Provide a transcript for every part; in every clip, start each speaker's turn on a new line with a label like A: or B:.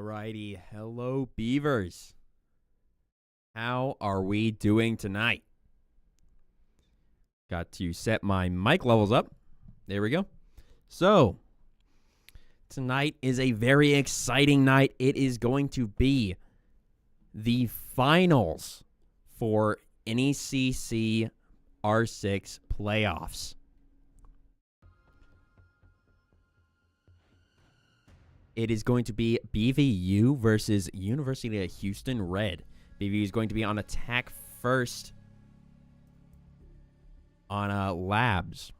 A: Alrighty, hello beavers. How are we doing tonight? Got to set my mic levels up. There we go. So, tonight is a very exciting night. It is going to be the finals for NECC R6 playoffs. It is going to be BVU versus University of Houston Red. BVU is going to be on attack first on labs.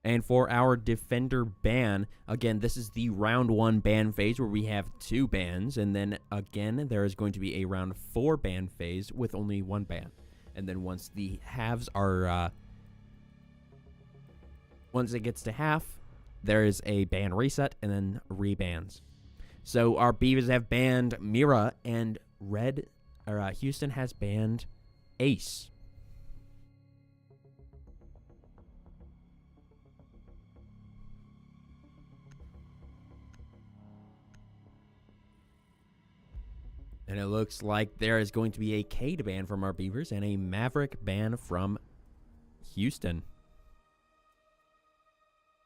A: And for our defender ban, again, this is the round 1 ban phase where we have 2 bans. And then again, there is going to be a round 4 ban phase with only 1 ban. And then once the halves are, once it gets to half, there is a ban reset and then rebans. So our Beavers have banned Mira, and Houston has banned Ace. And it looks like there is going to be a Cade ban from our Beavers and a Maverick ban from Houston.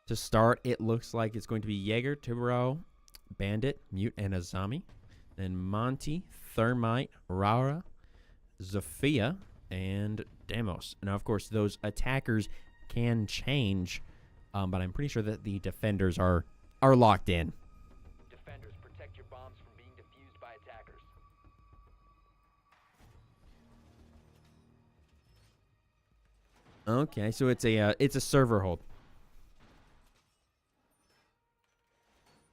A: To start, it looks like it's going to be Jaeger, Tibero, Bandit, Mute, and Azami. Then Monty, Thermite, Rara, Zafia, and Demos. Now, of course, those attackers can change, but I'm pretty sure that the defenders are locked in.
B: Defenders, protect your bombs from being defused by attackers.
A: Okay, so it's a server hold.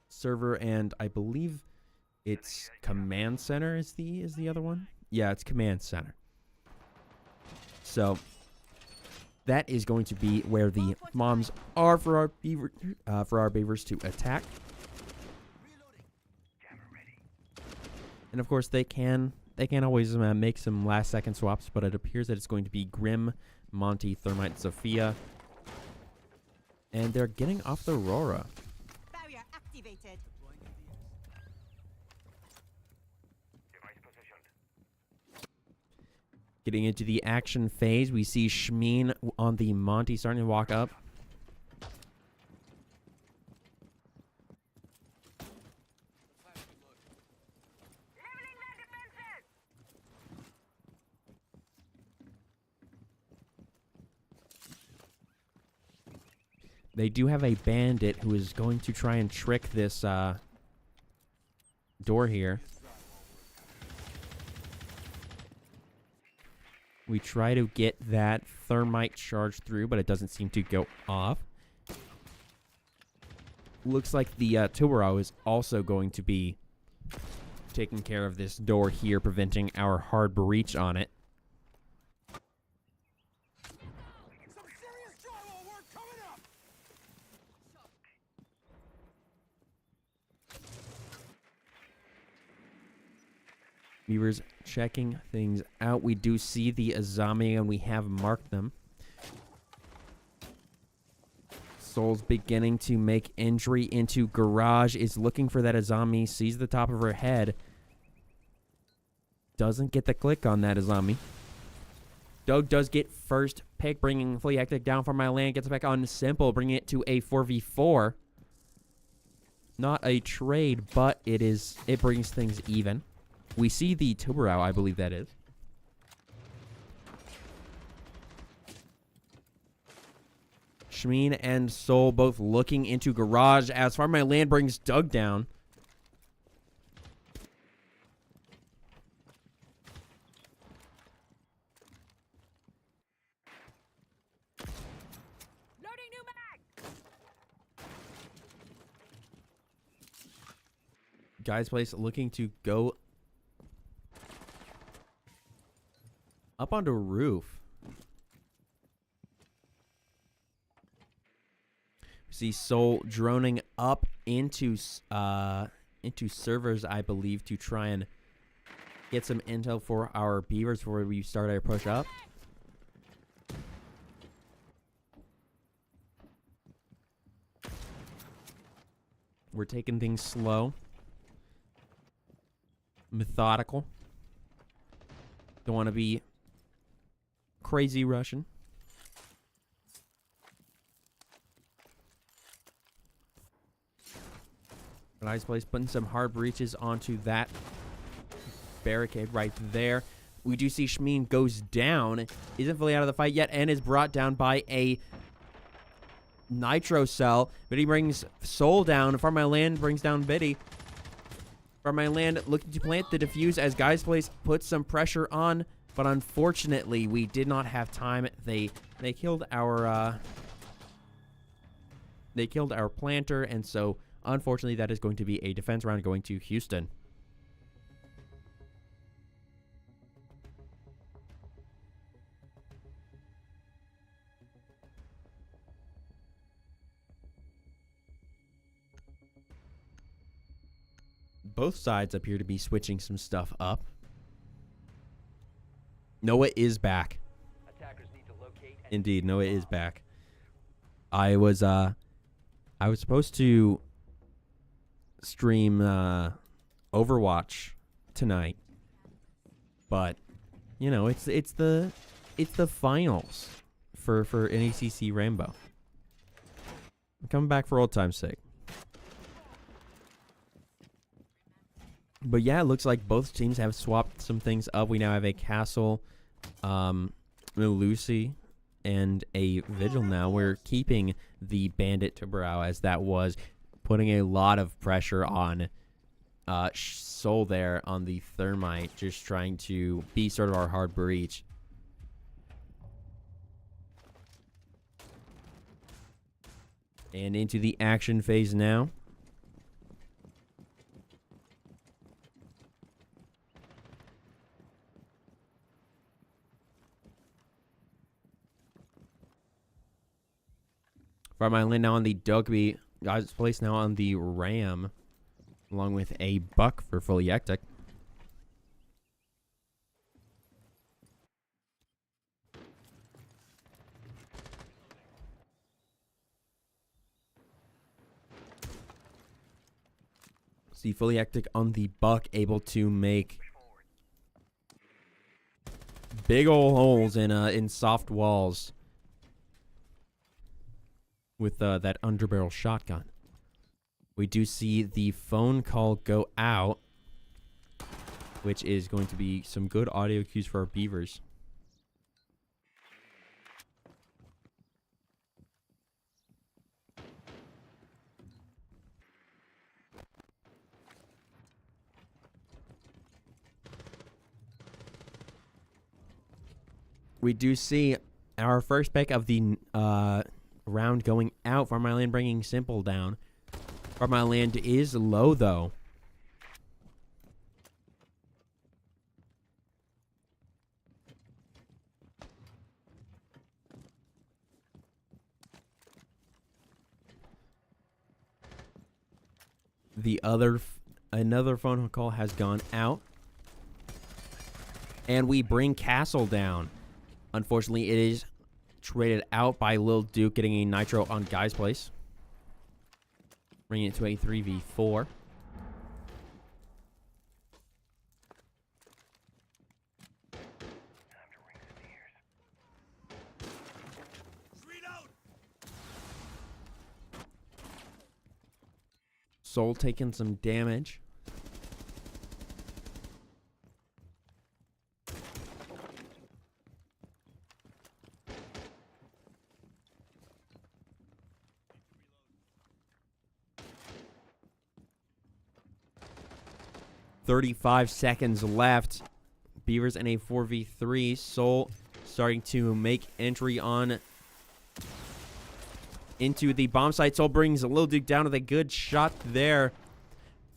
A: Server, and I believe it's command center is the other one. Yeah, it's command center. So that is going to be where the moms are for our beavers to attack. And of course they can always make some last second swaps, but it appears that it's going to be Grim, Monty, Thermite, Sophia, and they're getting off the Aurora.
C: Activated.
A: Getting into the action phase, we see Shmeen on the Monty starting to walk up. They do have a bandit who is going to try and trick this door here. We try to get that thermite charge through, but it doesn't seem to go off. Looks like the Tubero is also going to be taking care of this door here, preventing our hard breach on it. Beavers checking things out. We do see the Azami, and we have marked them. Soul's beginning to make entry into garage, is looking for that Azami, sees the top of her head. Doesn't get the click on that Azami. Doug does get first pick, bringing Fully Hectic down from my land, gets back on Simple, bringing it to a 4v4. Not a trade, but it brings things even. We see the Tubero, I believe that is. Shmeen and Soul both looking into garage as Farm My Land brings Doug down.
C: Loading new mag.
A: Guy's Place looking to go up onto a roof. We see Soul droning up into servers, I believe, to try and get some intel for our beavers before we start our push up. We're taking things slow. methodical. Don't want to be crazy Russian. Nice place, putting some hard breaches onto that barricade right there. We do see Shmeen goes down, isn't fully out of the fight yet, and is brought down by a nitro cell. But he brings Soul down. From My Land brings down Biddy. From My Land looking to plant the defuse as Guy's Place puts some pressure on, but unfortunately we did not have time. They killed our planter, and so unfortunately that is going to be a defense round going to Houston. Both sides appear to be switching some stuff up. Noah is back.
B: Attackers need to locate and
A: Indeed, Noah is back. I was supposed to stream Overwatch tonight, but you know, it's the finals for NECC Rainbow. I'm coming back for old time's sake. But yeah, it looks like both teams have swapped some things up. We now have a Castle, Lucy, and a Vigil now. We're keeping the Bandit to Brow, as that was putting a lot of pressure on Soul there on the Thermite, just trying to be sort of our hard breach. And into the action phase now. From My Land now on the Dogby. Guys, place now on the Ram, along with a Buck for fully hectic. See fully hectic on the Buck, able to make big ol' holes in soft walls with that underbarrel shotgun. We do see the phone call go out, which is going to be some good audio cues for our Beavers. We do see our first pick of the round going out. From My Land bringing Simple down. From My Land is low though. Another phone call has gone out. And we bring Castle down. Unfortunately, it is traded out by Lil Duke, getting a nitro on Guy's Place. Bringing it to a 3v4. Soul taking some damage. .35 seconds left. Beavers in a 4v3. Soul starting to make entry on into the bomb site. Soul brings a Lil Duke down with a good shot there.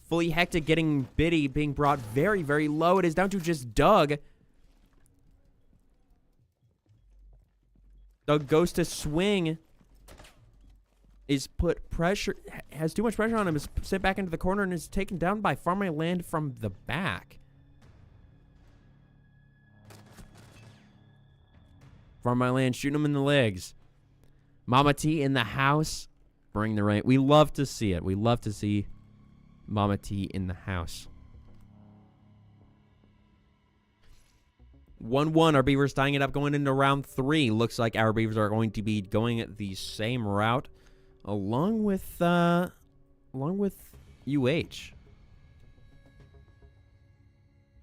A: Fully hectic getting Biddy, being brought very, very low. It is down to just Doug. Doug goes to swing. Is put pressure, has too much pressure on him, is sent back into the corner and is taken down by From My Land from the back. From My Land shooting him in the legs. Mama T in the house. Bring the rain. We love to see it. We love to see Mama T in the house. 1-1. Our Beavers tying it up going into round 3. Looks like our Beavers are going to be going the same route along with UH.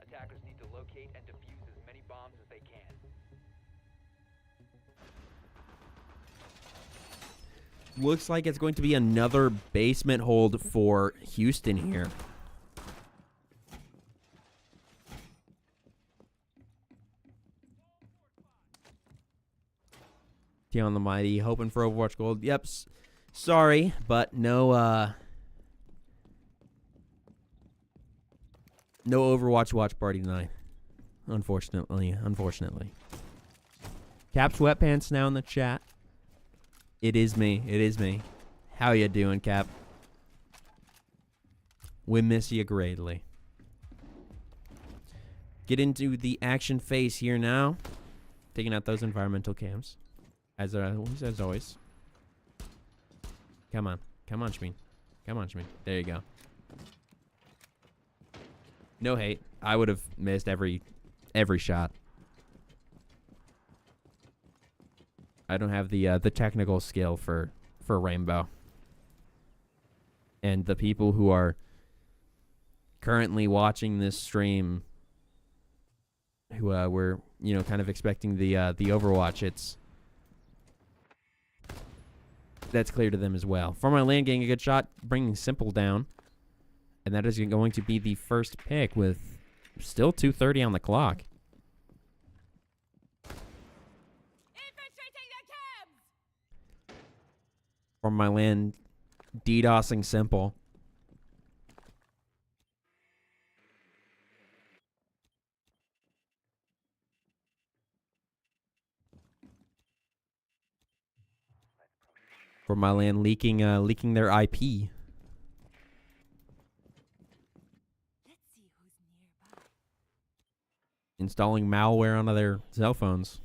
B: Attackers need to locate and defuse as many bombs as they can.
A: Looks like it's going to be another basement hold for Houston here. On the mighty, hoping for Overwatch Gold. Yep, sorry, but no Overwatch watch party tonight. Unfortunately. Cap Sweatpants now in the chat. It is me. How you doing, Cap? We miss you greatly. Get into the action phase here now. Taking out those environmental cams. As always. Come on, Shmeen. There you go. No hate. I would have missed every shot. I don't have the technical skill for Rainbow. And the people who are currently watching this stream, who were kind of expecting the Overwatch, that's clear to them as well. For my land, getting a good shot, bringing Simple down. And that is going to be the first pick with still 2:30 on the clock.
C: Infiltrating the cabs!
A: For my land, DDoSing Simple. For my land, leaking their IP.
C: Let's see who's nearby.
A: Installing malware onto their cell phones.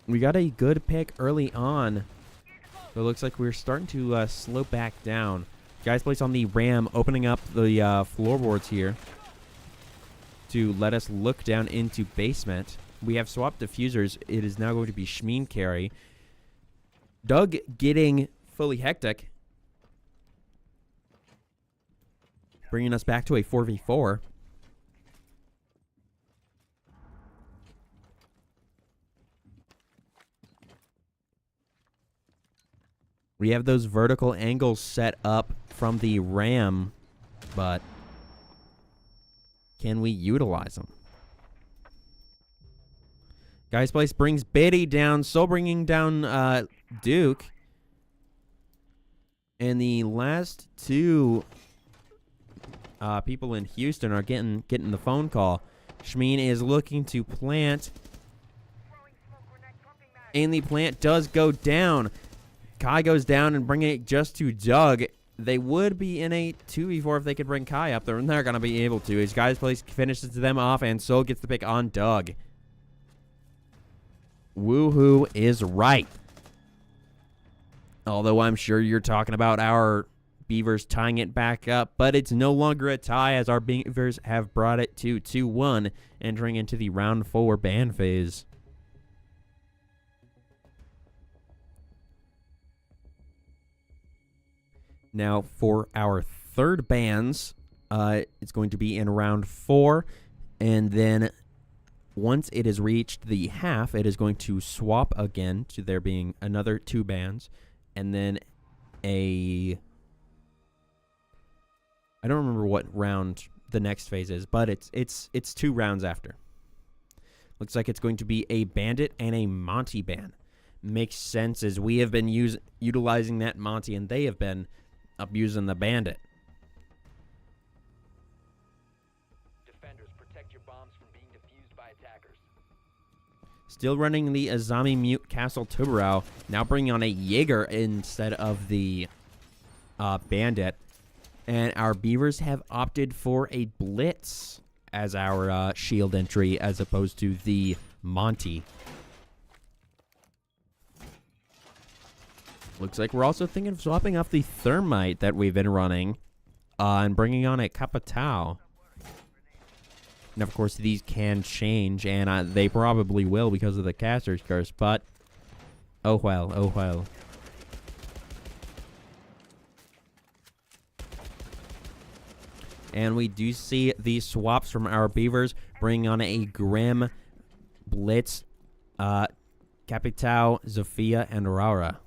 A: We got a good pick early on, but it looks like we're starting to slow back down. Guys place on the Ram, opening up the floorboards here to let us look down into basement. We have swapped diffusers. It is now going to be Shmeen carry. Doug getting fully hectic, bringing us back to a 4v4. We have those vertical angles set up from the Ram, but can we utilize them? Guys Place brings Biddy down, so bringing down Duke. And the last two people in Houston are getting the phone call. Shmeen is looking to plant, and the plant does go down. Kai goes down and bringing it just to Doug. They would be in a 2v4 if they could bring Kai up. They're not going to be able to. His Guys Place finishes them off, and Soul gets the pick on Doug. Woohoo is right. Although I'm sure you're talking about our Beavers tying it back up, but it's no longer a tie as our Beavers have brought it to 2-1, entering into the round 4 ban phase. Now, for our third bans, it's going to be in round 4, and then once it has reached the half, it is going to swap again to there being another 2 bans, and then I don't remember what round the next phase is, but it's 2 rounds after. Looks like it's going to be a Bandit and a Monty ban. Makes sense as we have been utilizing that Monty, and they have been abusing the Bandit.
B: Defenders, protect your bombs from being defused by attackers.
A: Still running the Azami Mute Castle Tubarao, now bringing on a Jaeger instead of the Bandit. And our Beavers have opted for a Blitz as our shield entry as opposed to the Monty. Looks like we're also thinking of swapping off the thermite that we've been running and bringing on a Capitao. And of course, these can change, and they probably will because of the caster's curse, but oh well, oh well. And we do see these swaps from our beavers bringing on a Grim, Blitz, Capitao, Zofia, and Aurora.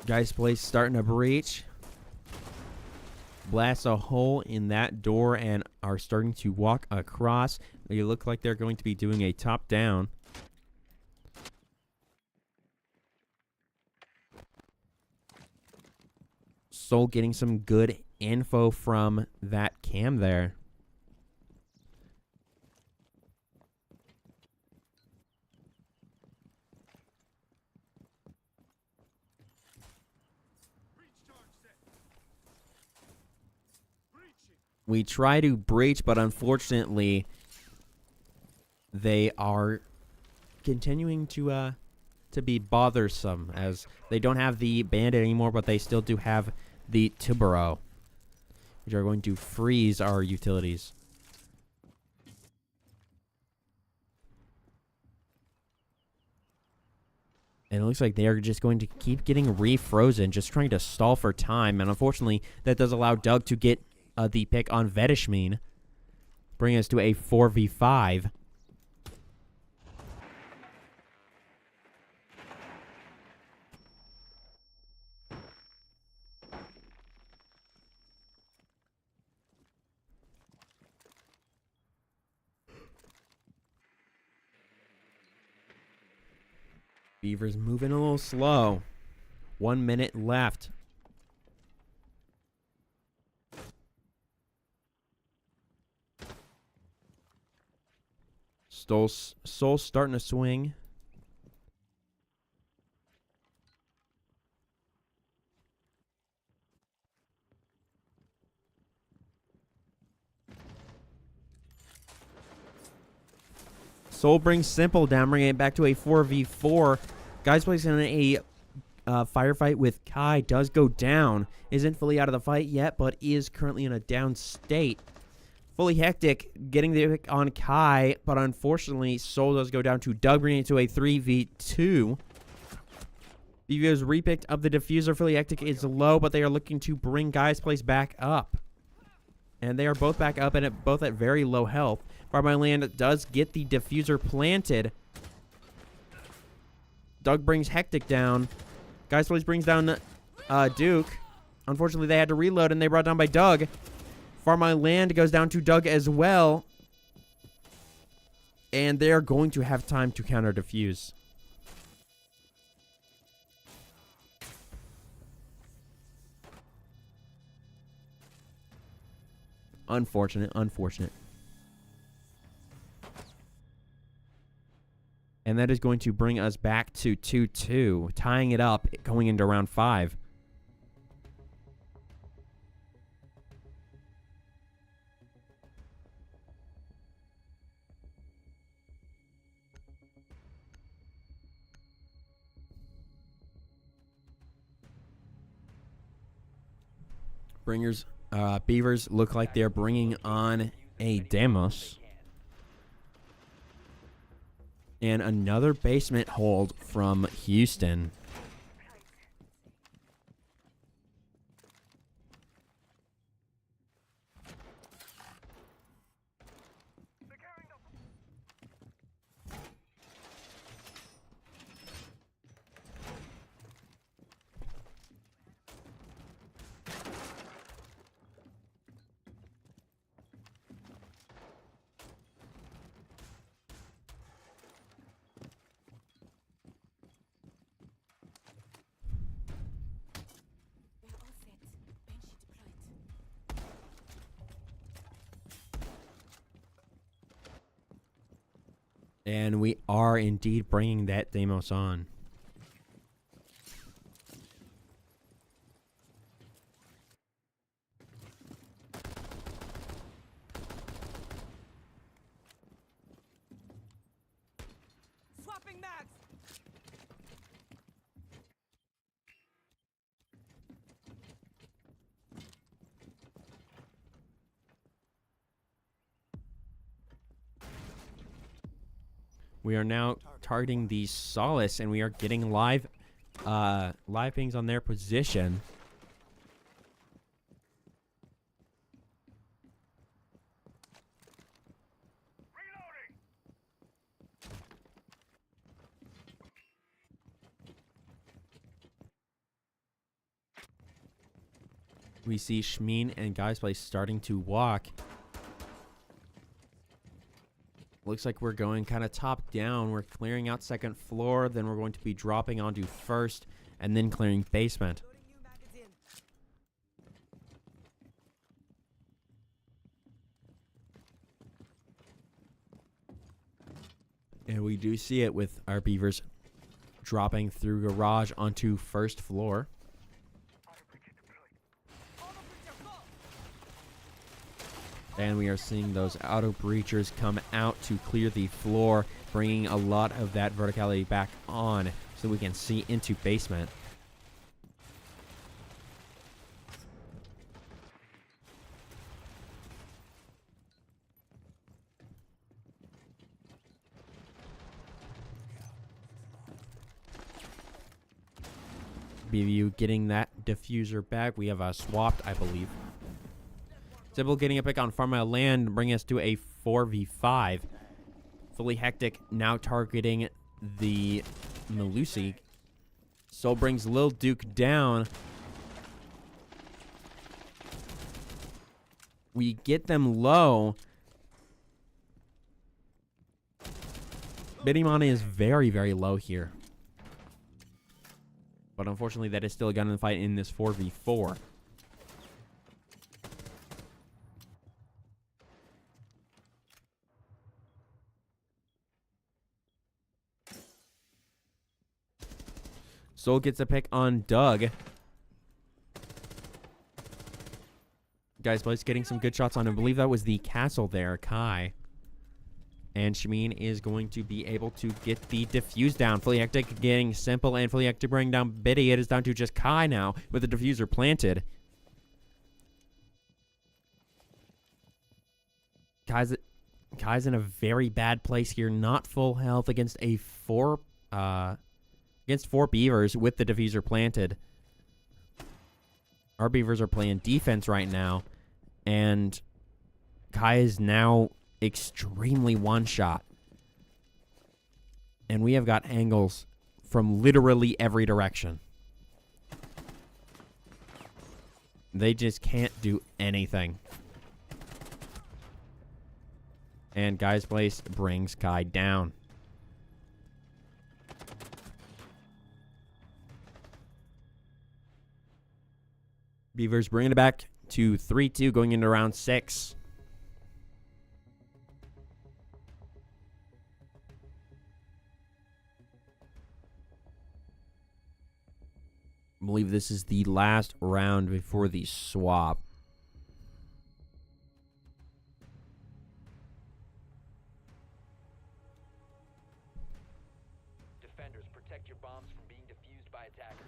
A: Guy's place starting to breach. Blast a hole in that door and are starting to walk across. They look like they're going to be doing a top down. Soul getting some good info from that cam there. We try to breach, but unfortunately, they are continuing to be bothersome, as they don't have the bandit anymore, but they still do have the Tibero, which are going to freeze our utilities. And it looks like they are just going to keep getting refrozen, just trying to stall for time. And unfortunately, that does allow Doug to get the pick on Vedishmin, bring us to a 4v5. Beaver's moving a little slow. 1 minute left. Soul starting to swing. Soul brings Simple down, bringing it back to a 4v4. Guys placing in a firefight with Kai does go down. Isn't fully out of the fight yet, but is currently in a down state. Fully Hectic getting the pick on Kai, but unfortunately, Soul does go down to Doug, bringing it to a 3v2. BVO's repicked of the diffuser. Fully Hectic is low, but they are looking to bring Guy's place back up. And they are both back up, and both at very low health. Farmland Land does get the diffuser planted. Doug brings Hectic down. Guy's place brings down Duke. Unfortunately, they had to reload, and they brought down by Doug. Farmland Land goes down to Doug as well. And they are going to have time to counter defuse. Unfortunate, unfortunate. And that is going to bring us back to 2-2, tying it up going into round 5. Beavers look like they're bringing on a Demos. And another basement hold from Houston. And we are indeed bringing that Demos on. We are now targeting the Solace, and we are getting live pings on their position. We see Shmeen and Guy's Place starting to walk. Looks like we're going kind of top down. We're clearing out second floor, then we're going to be dropping onto first, and then clearing basement. And we do see it with our beavers dropping through garage onto first floor. And we are seeing those auto breachers come out to clear the floor, bringing a lot of that verticality back on so we can see into basement. BVU getting that diffuser back. We have swapped, I believe. Sybil getting a pick on Farmland land, bringing us to a 4v5. Fully Hectic now targeting the Melusi. Soul brings Lil Duke down. We get them low. Bidimana is very, very low here. But unfortunately, that is still a gun in the fight in this 4v4. Soul gets a pick on Doug. Guys, Blaze getting some good shots on him. I believe that was the castle there, Kai. And Shmeen is going to be able to get the diffuse down. Fully Hectic getting Simple and Fully Hectic bring down Biddy. It is down to just Kai now with the diffuser planted. Kai's in a very bad place here. Not full health against a four beavers with the diffuser planted. Our beavers are playing defense right now, and Kai is now extremely one-shot. And we have got angles from literally every direction. They just can't do anything. And Guy's Place brings Kai down. Beavers bringing it back to 3-2 going into round 6. I believe this is the last round before the swap.
B: Defenders, protect your bombs from being defused by attackers.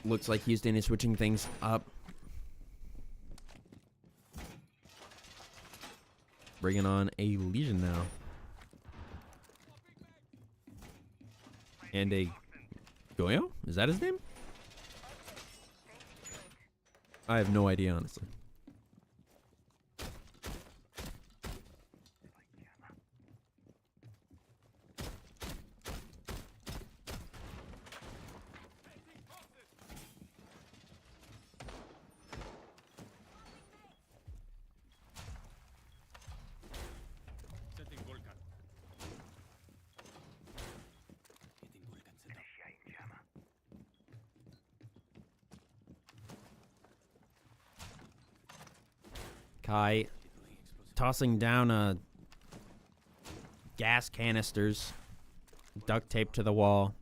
A: Looks like Houston is switching things up. Bringing on a Legion now. And a Goyo? Is that his name? I have no idea, honestly. Kai tossing down gas canisters, duct tape to the wall.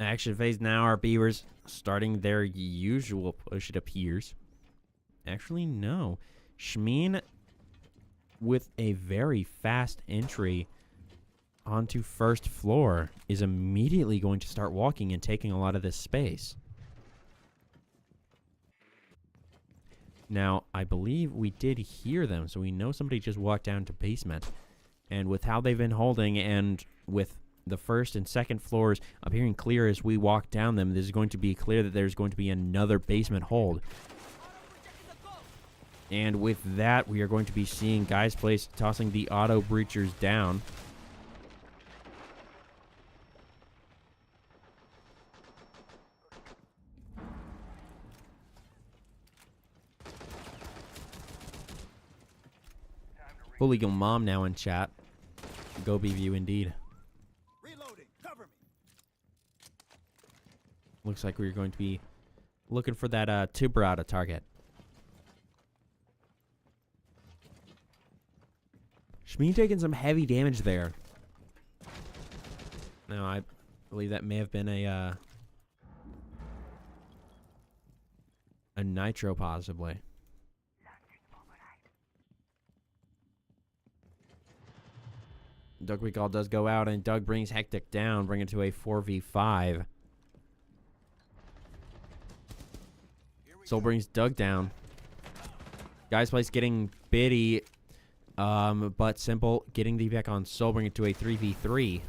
A: Action phase now. Our beavers starting their usual push, it appears. Actually, no. Shmeen with a very fast entry onto first floor is immediately going to start walking and taking a lot of this space. Now, I believe we did hear them, so we know somebody just walked down to basement. And with how they've been holding and with the first and second floors appearing clear as we walk down them, this is going to be clear that there's going to be another basement hold. And with that, we are going to be seeing Guy's Place tossing the auto breachers down. Hooligan Mom now in chat. Go BVU indeed.
D: Reloading. Cover me.
A: Looks like we're going to be looking for that Tuberata target. Shmeen taking some heavy damage there. Now, I believe that may have been a nitro, possibly. Doug Recall does go out, and Doug brings Hectic down, bringing it to a 4v5. Soul brings Doug down. Guy's Place getting Biddy, but Simple getting the back on Soul, bringing it to a 3v3.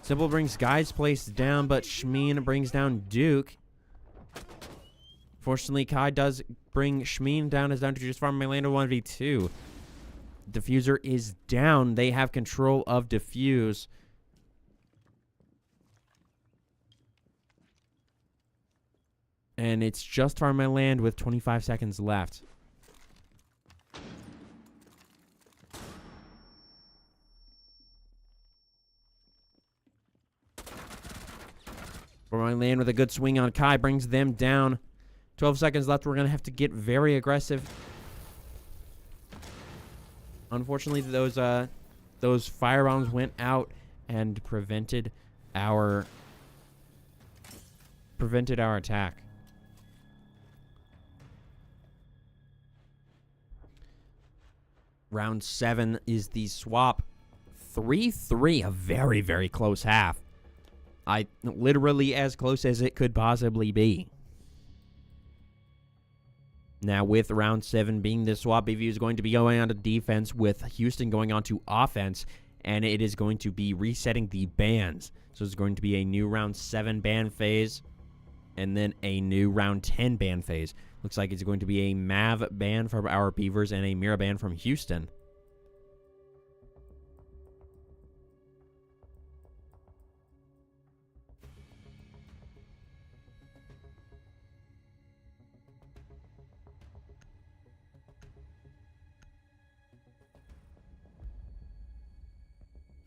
A: Simple brings Guy's Place down, but Shmeen brings down Duke. Fortunately, Kai does bring Shmeen down. Is down to just farm Orlando 1v2. Diffuser is down. They have control of Diffuse. And it's just Farm My Land with 25 seconds left. Farm My Land with a good swing on Kai brings them down. 12 seconds left. We're going to have to get very aggressive. Unfortunately, those firebombs went out and prevented our attack. Round 7 is the swap. 3-3, a very, very close half. Literally as close as it could possibly be. Now, with round 7 being the swap, BVU is going to be going on to defense with Houston going on to offense, and it is going to be resetting the bans. So it's going to be a new round 7 ban phase, and then a new round 10 ban phase. Looks like it's going to be a Mav ban from our Beavers and a Mira ban from Houston.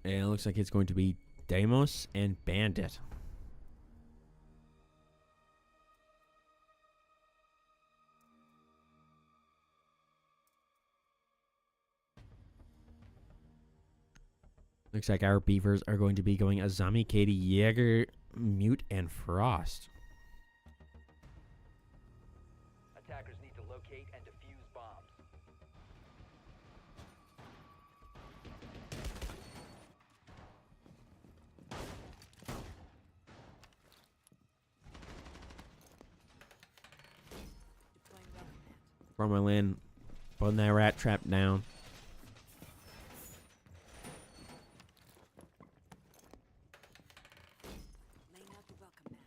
A: And it looks like it's going to be Deimos and Bandit. Looks like our Beavers are going to be going Azami, Katie, Jaeger, Mute, and Frost.
B: Attackers need to locate and defuse bombs.
C: Deploying welcome mat.
A: From my land, putting that rat trap down.
C: Laying out the welcome mat.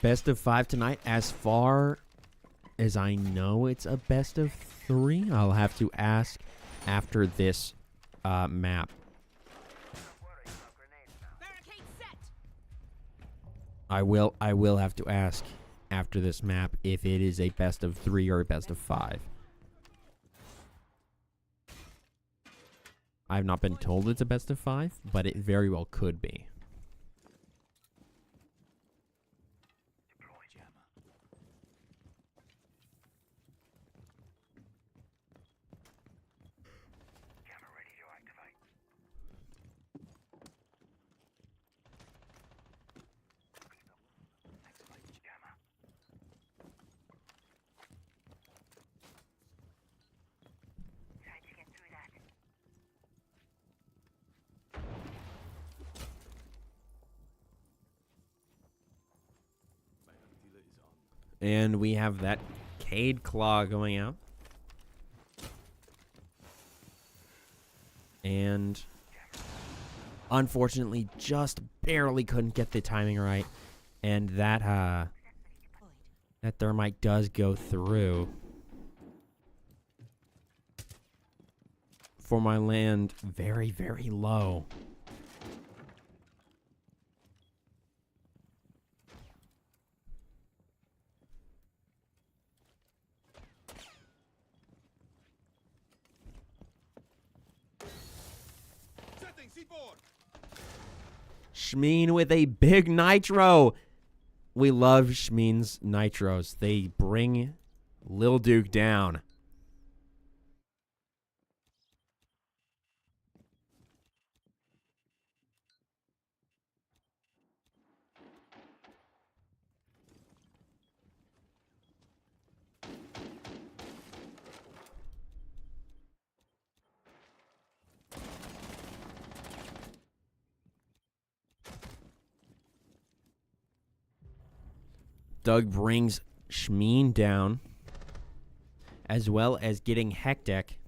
A: Best of 5 tonight. As far as I know, it's a best of 3. I'll have to ask after this map.
C: Barricade set.
A: I will have to ask after this map if it is a best of 3 or a best of 5. I have not been told it's a best of 5, but it very well could be. And we have that Cade Claw going out. And unfortunately, just barely couldn't get the timing right. And that thermite does go through. For my land, very, very low.
D: Setting seaboard.
A: Shmeen with a big nitro. We love Shmeen's nitros. They bring Lil Duke down. Doug brings Shmeen down, as well as getting Hectic.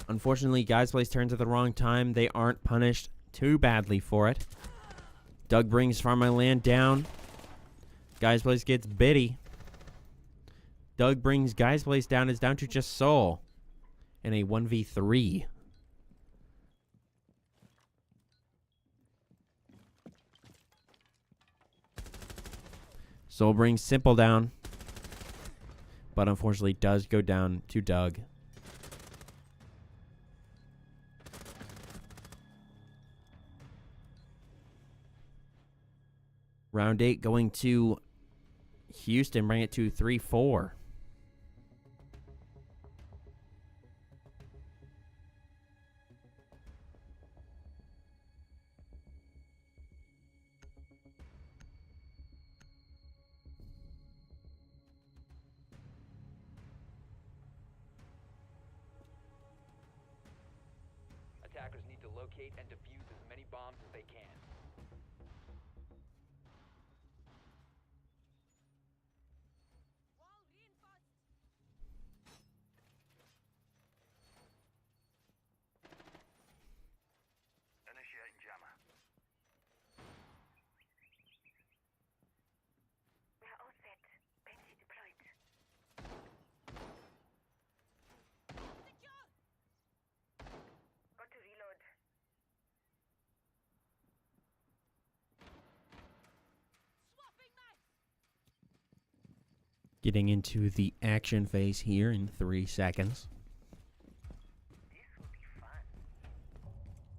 A: Unfortunately, Guys Place turns at the wrong time. They aren't punished too badly for it. Doug brings Farm My Land down. Guys Place gets Biddy. Doug brings Guys Place down. It's down to just Soul in a 1v3. Soul brings Simple down, but unfortunately does go down to Doug. Round 8 going to Houston, bring it to 3-4.
B: Attackers need to locate and defuse as many bombs as they can.
C: Wall reinforced.
D: Initiating jammer.
E: We are all set. Banshee deployed.
C: Secure.
E: Got to reload.
C: Swapping knife.
A: Getting into the action phase here in 3 seconds.
E: This will be fun.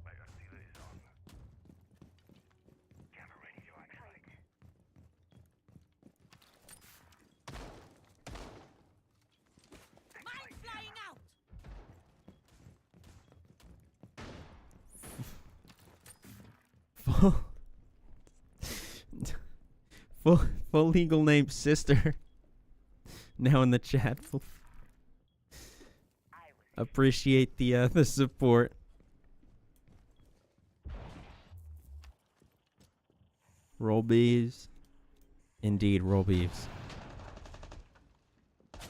D: My artillery is on. Camera radio activated.
C: Mine flying out.
A: Full legal name sister. Now in the chat. Appreciate the support. Roll beeves. Indeed, roll beeves.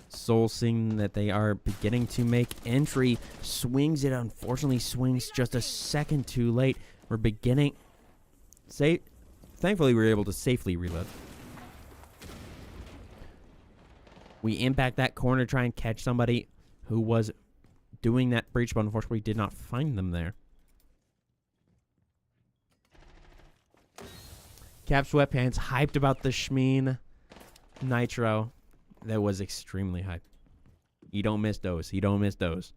A: Soul seeing that they are beginning to make entry. Swings it, unfortunately swings just a second too late. We're beginning. Thankfully, we were able to safely reload. We impact that corner, try and catch somebody who was doing that breach, but unfortunately did not find them there. Cap Sweatpants hyped about the Shmeen Nitro. That was extremely hype. You don't miss those. You don't miss those.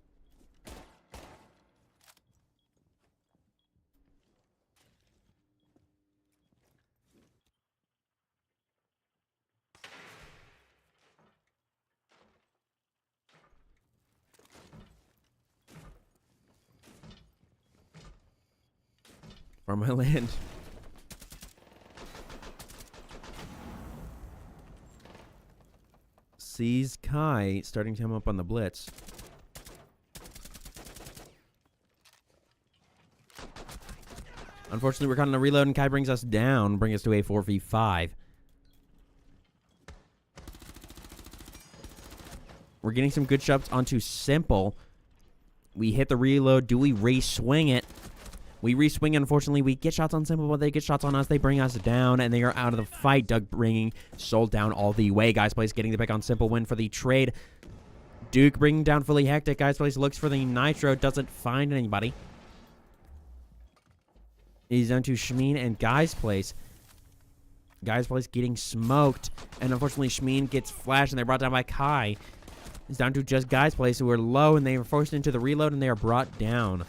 A: For my land. Sees Kai starting to come up on the blitz. Unfortunately, we're caught in a reload, and Kai brings us down, bring us to a 4v5. We're getting some good shots onto Simple. We hit the reload. Do we re-swing it? We re-swing, unfortunately. We get shots on Simple, but they get shots on us. They bring us down, and they are out of the fight. Doug bringing Soul down all the way. Guys Place getting the pick on Simple. Win for the trade. Duke bringing down Fully Hectic. Guys Place looks for the Nitro. Doesn't find anybody. He's down to Shmeen and Guys Place. Guys Place getting smoked. And unfortunately, Shmeen gets flashed, and they're brought down by Kai. It's down to just Guys Place, who are low, and they are forced into the reload, and they are brought down.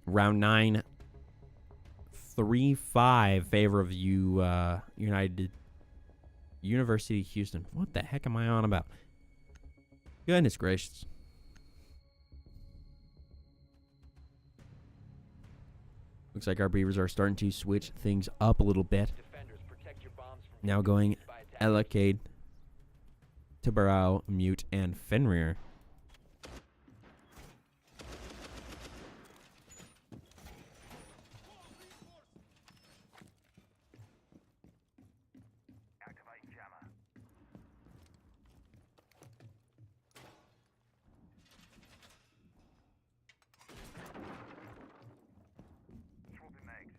A: Round 9, 3-5, favor of University of Houston. What the heck am I on about? Goodness gracious. Looks like our Beavers are starting to switch things up a little bit.
B: Defenders, protect your bombs from
A: Now
B: being
A: going
B: defused by attackers.
A: Elecade, Tibarao, Mute, and Fenrir.
D: Activate jammer. Swapping mags.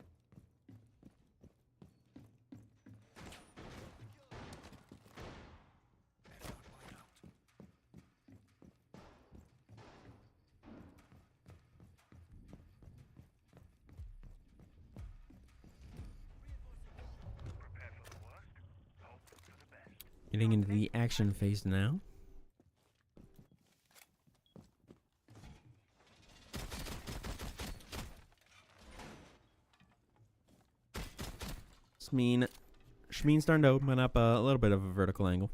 D: Prepare for the worst. Hope for the best.
A: Getting into the action phase now. Shmeen's starting to open up a little bit of a vertical angle.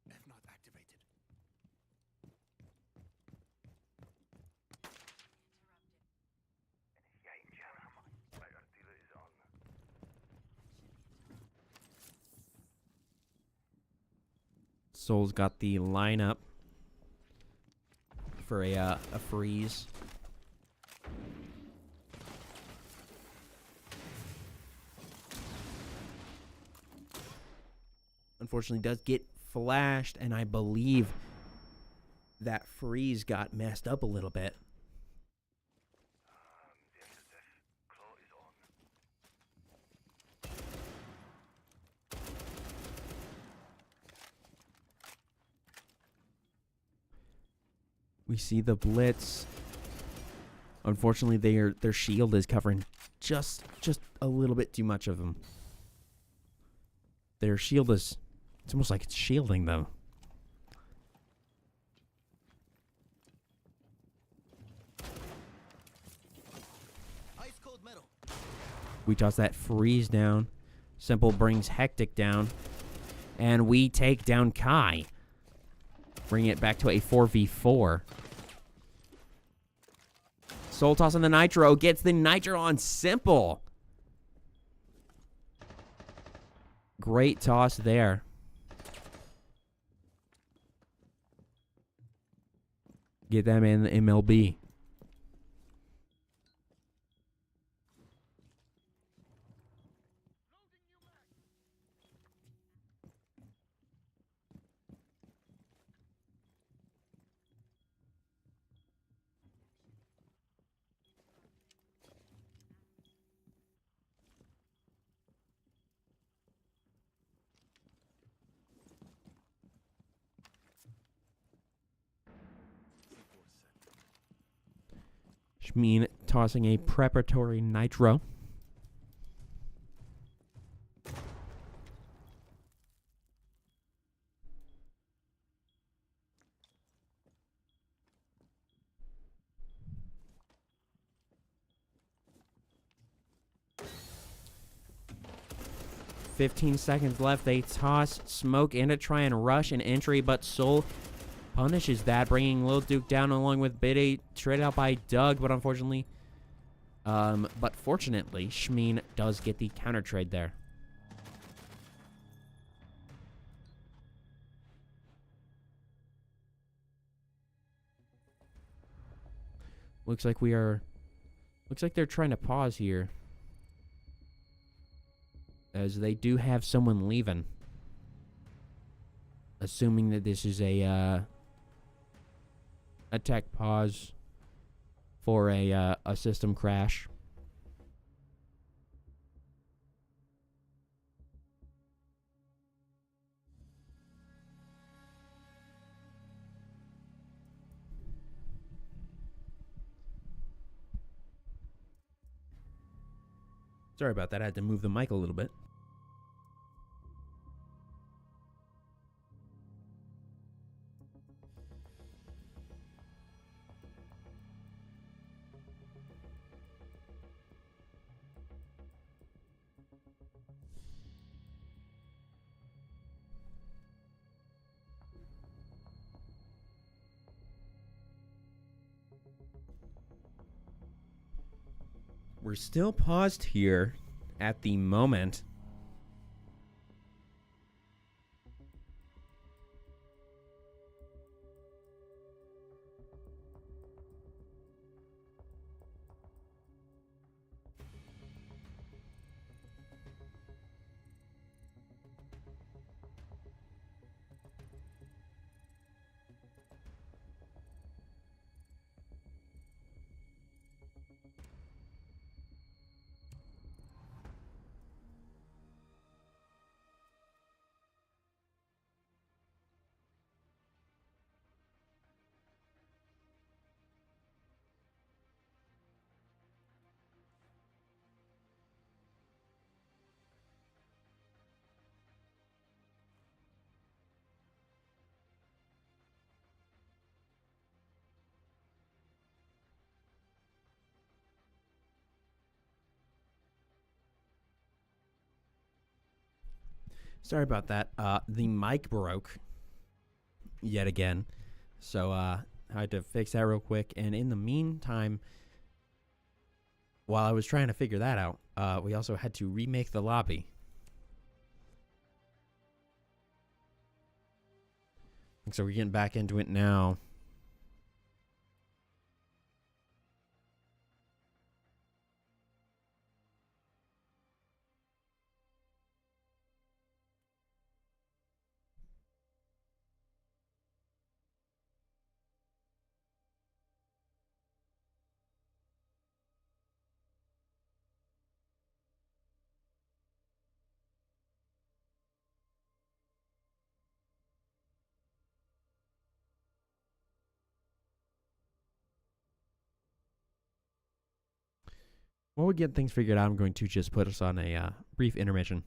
D: F not activated. Initiating jammer. Later dealer is on.
A: Soul's got the lineup for a freeze. Unfortunately, does get flashed, and I believe that freeze got messed up a little bit.
D: The SSF claw is on.
A: We see the blitz. Unfortunately, their shield is covering just a little bit too much of them. Their shield is, it's almost like it's shielding them.
F: Ice cold metal.
A: We toss that freeze down. Simple brings Hectic down. And we take down Kai. Bring it back to a 4v4. Soul toss on the Nitro. Gets the Nitro on Simple. Great toss there. Get them in the MLB. Shmeen tossing a preparatory Nitro. $15 left. They toss smoke in to try and rush an entry, but Soul punishes that, bringing Lil Duke down along with Biddy, traded out by Doug, but unfortunately, fortunately, Shmeen does get the counter trade there. Looks like we are. Looks like they're trying to pause here, as they do have someone leaving. Assuming that this is a tech pause for a system crash. Sorry about that. I had to move the mic a little bit. We're still paused here at the moment. Sorry about that. The mic broke yet again. So I had to fix that real quick. And in the meantime, while I was trying to figure that out, we also had to remake the lobby. And so we're getting back into it now. While we get things figured out, I'm going to just put us on a brief intermission.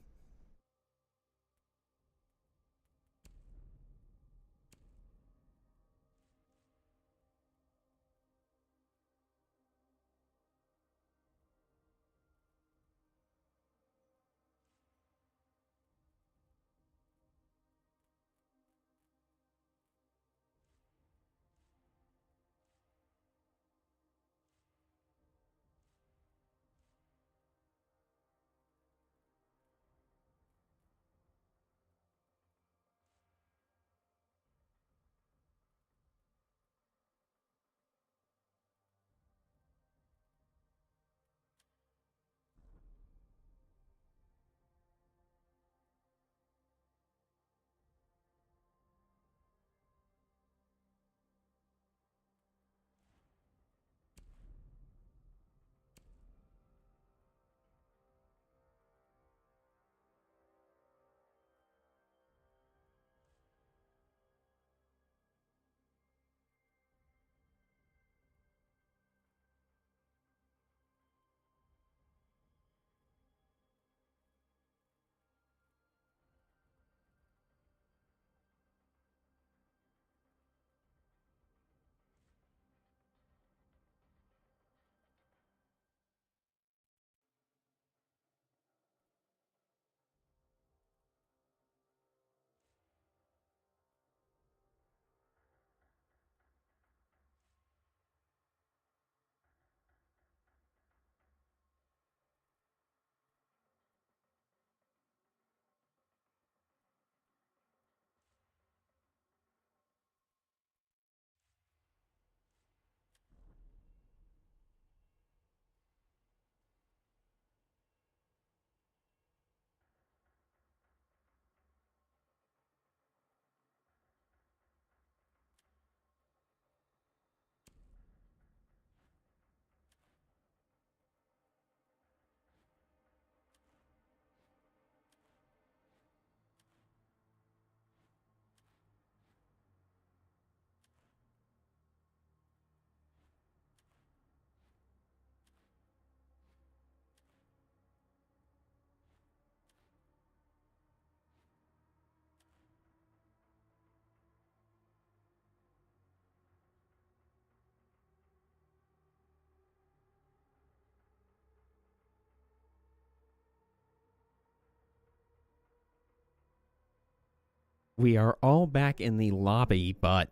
A: We are all back in the lobby, but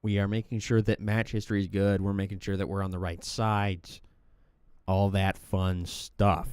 A: we are making sure that match history is good. We're making sure that we're on the right sides. All that fun stuff.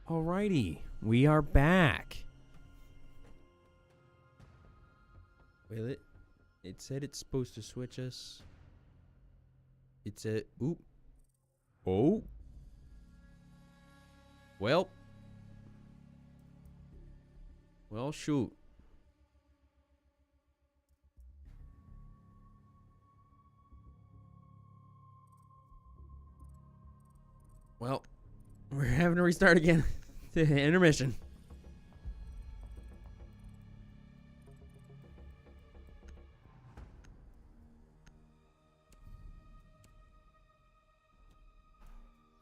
A: Alrighty, we are back. Wait, it said it's supposed to switch us. It said, oop. Oh. Well. Well, shoot. Well, we're having to restart again. Intermission.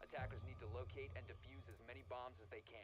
B: Attackers need to locate and defuse as many bombs as they can.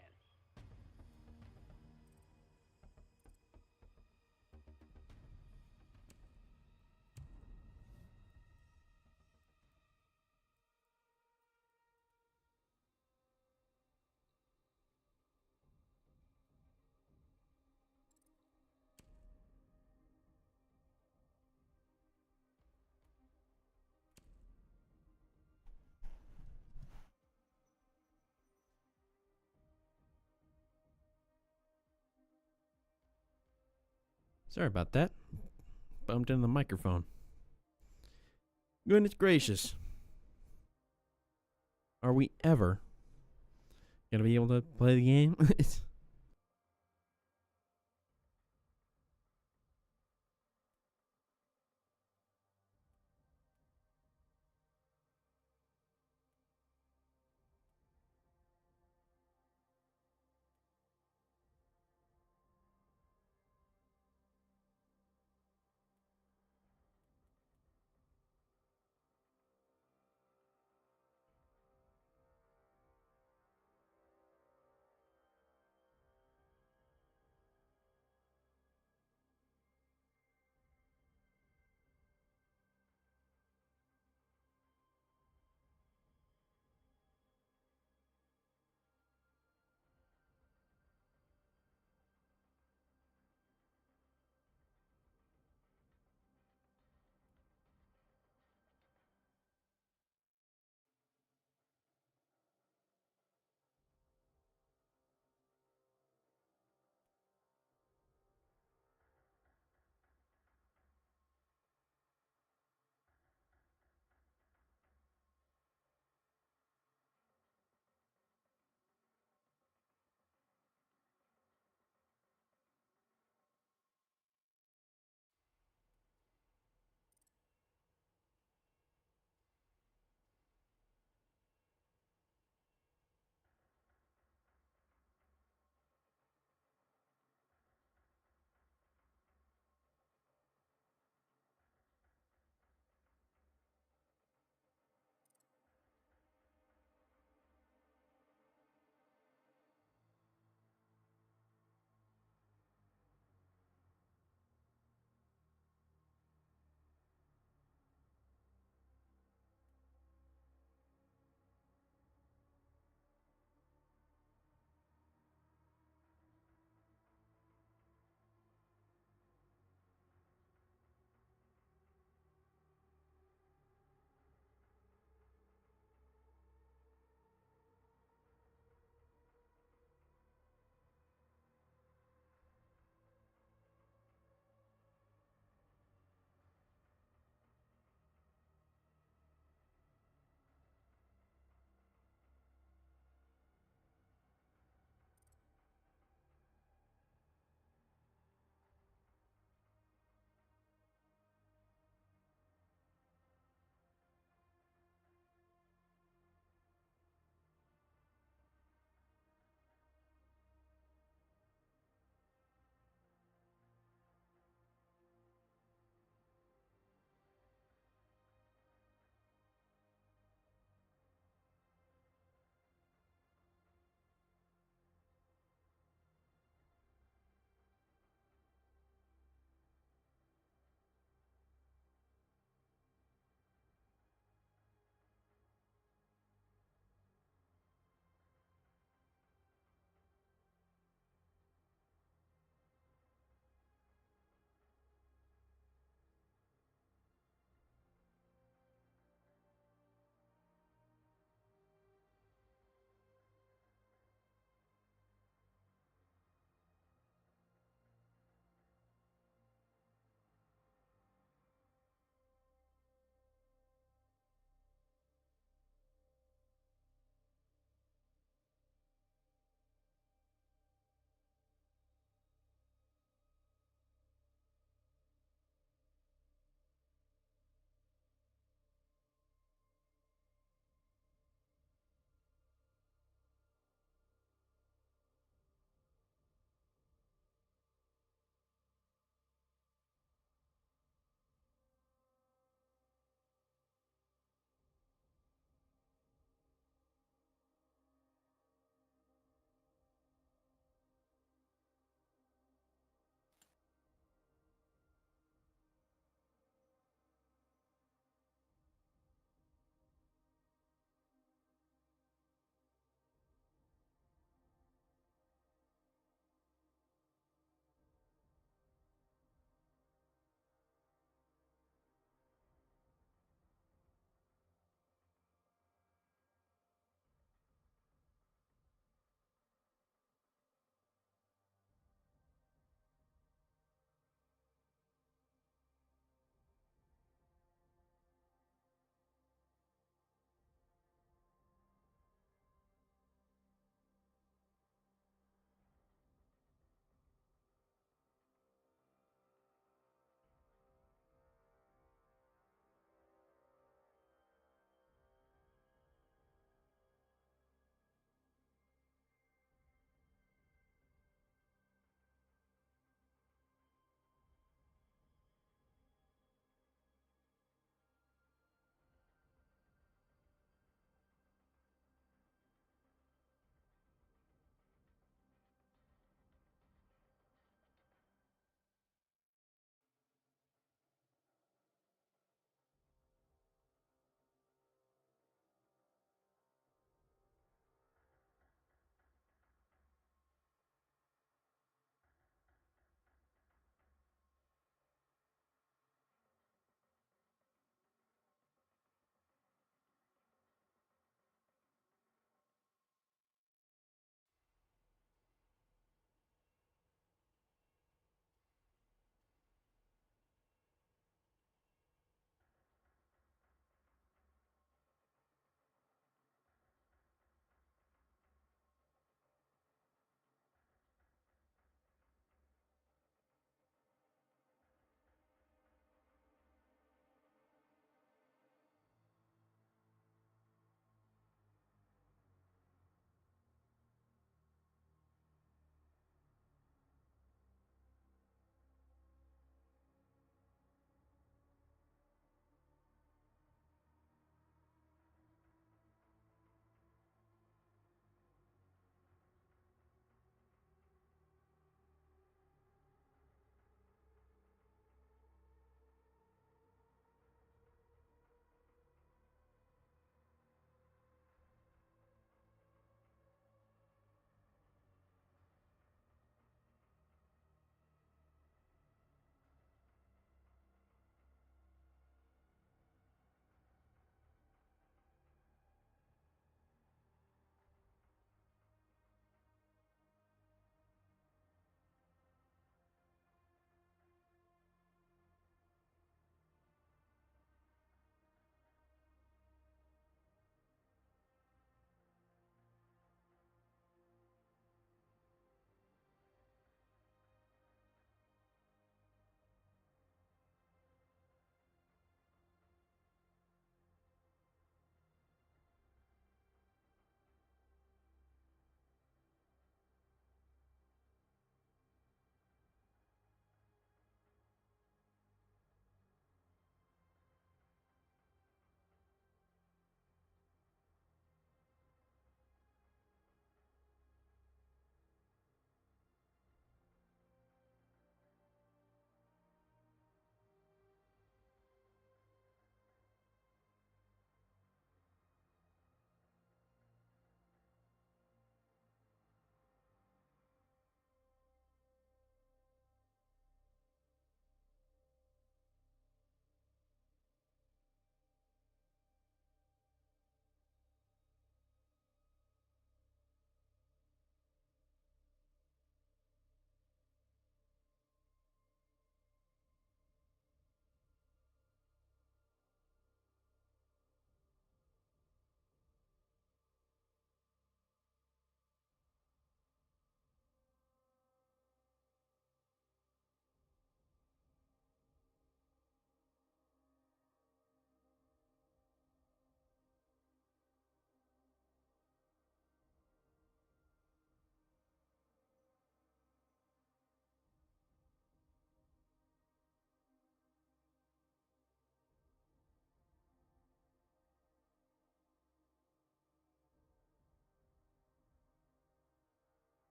A: Sorry about that. Bumped into the microphone. Goodness gracious. Are we ever gonna be able to play the game?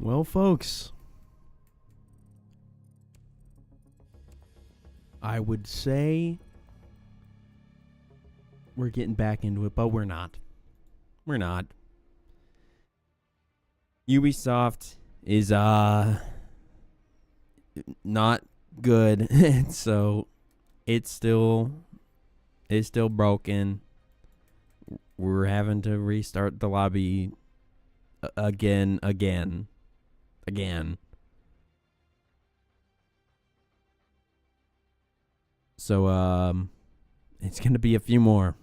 A: Well, folks, I would say we're getting back into it, but we're not. We're not. Ubisoft is not good, so it's still broken. We're having to restart the lobby again. So it's gonna be a few more.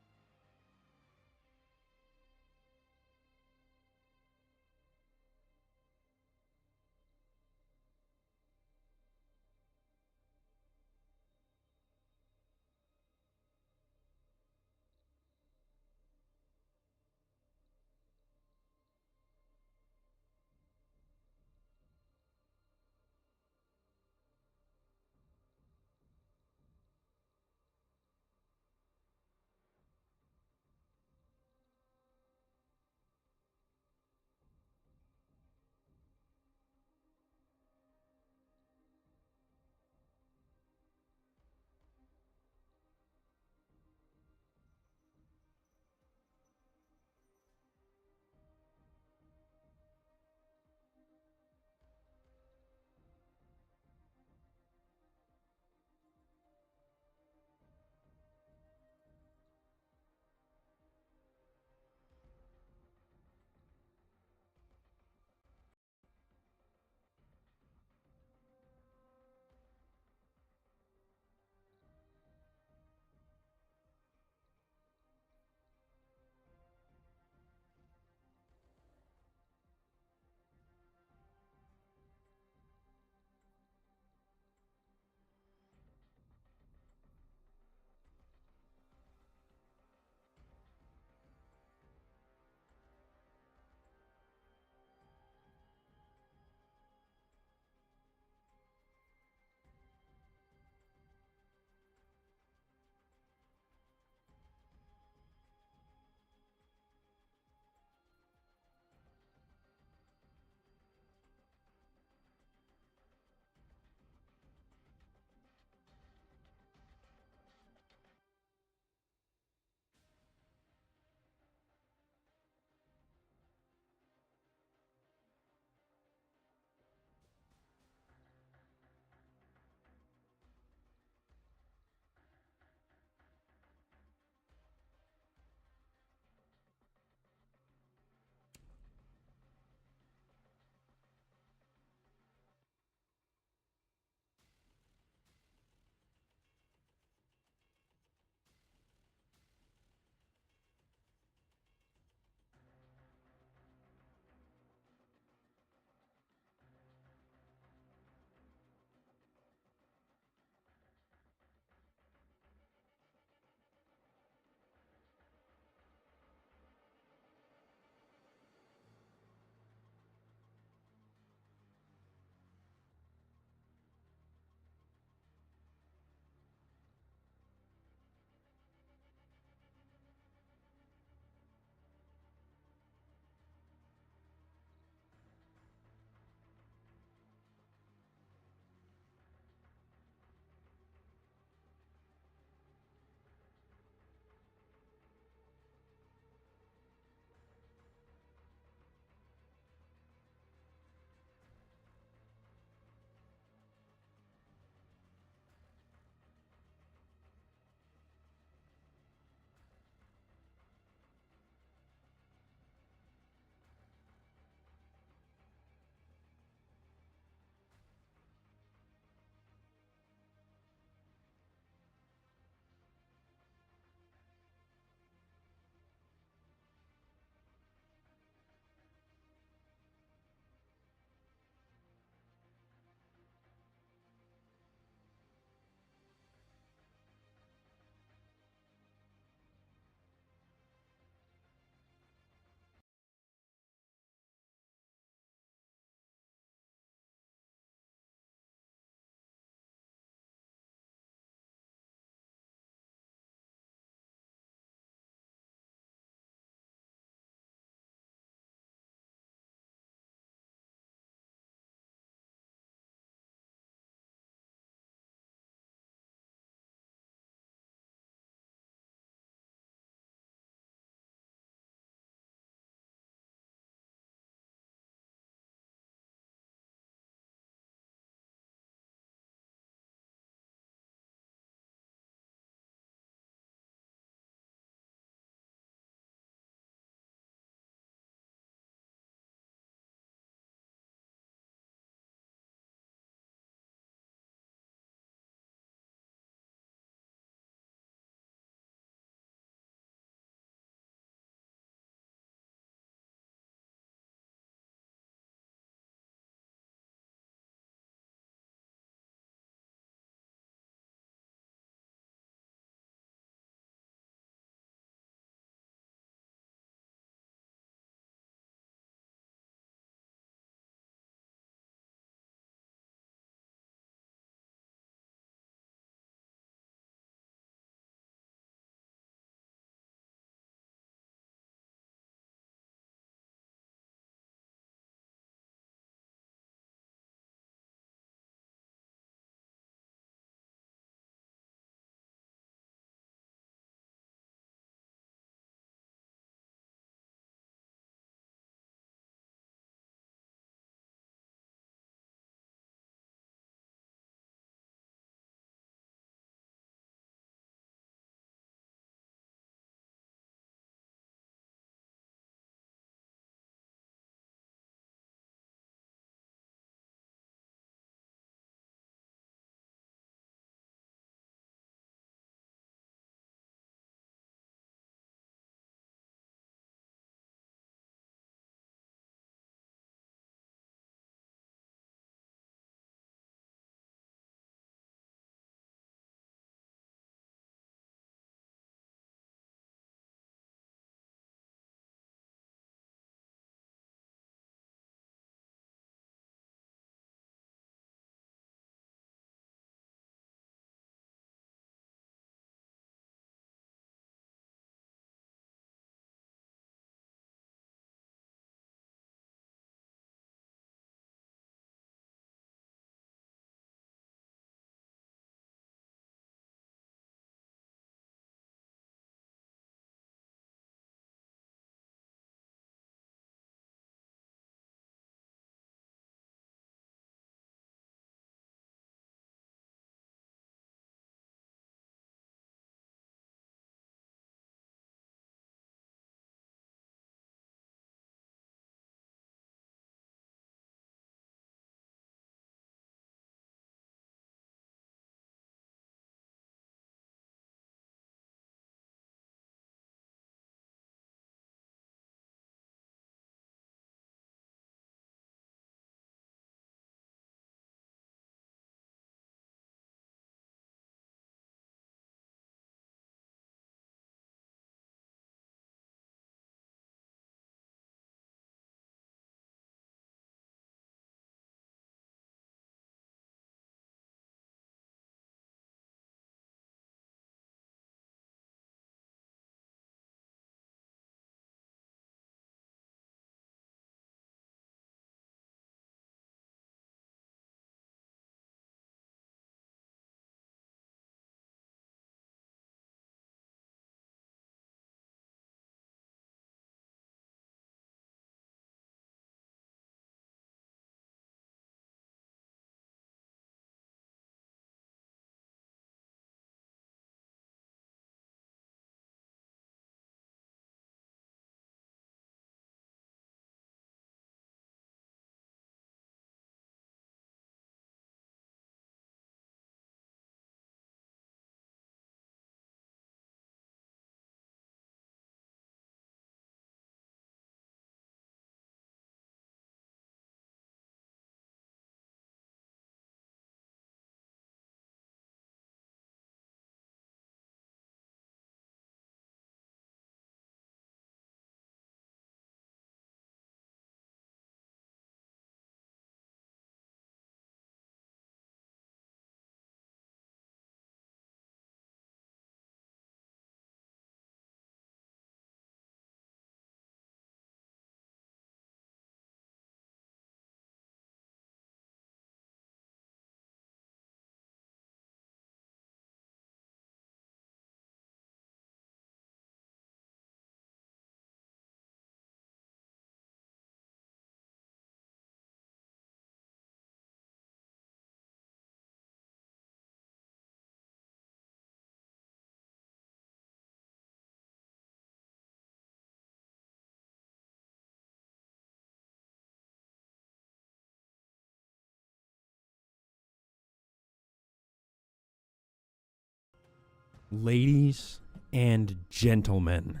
A: Ladies and gentlemen,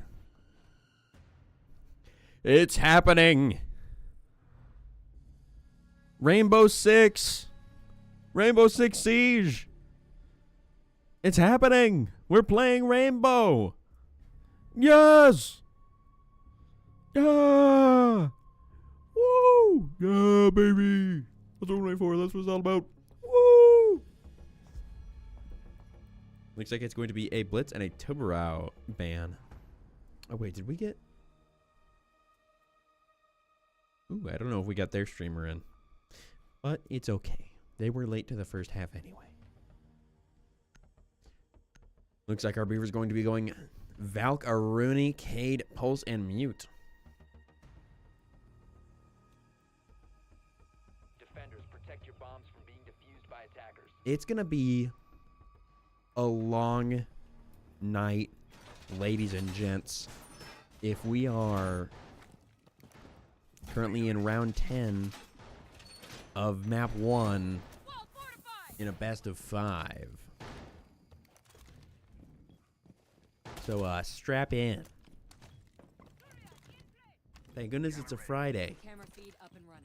A: it's happening. Rainbow Six Siege. It's happening. We're playing Rainbow. Yes. Yeah. Woo. Yeah, baby. That's what we're waiting for. That's what it's all about. Woo. Looks like it's going to be a Blitz and a Tubarão ban. Oh, wait. Did we get... Ooh, I don't know if we got their streamer in. But it's okay. They were late to the first half anyway. Looks like our Beaver's going to be going Valk, Aruni, Cade, Pulse, and Mute.
B: Defenders, protect your bombs from being defused by attackers.
A: It's going to be a long night, ladies and gents. If we are currently in round 10 of map 1
C: Wall fortified.
A: in a best of 5. So, strap in. Thank goodness it's a Friday.
C: Camera feed up and running.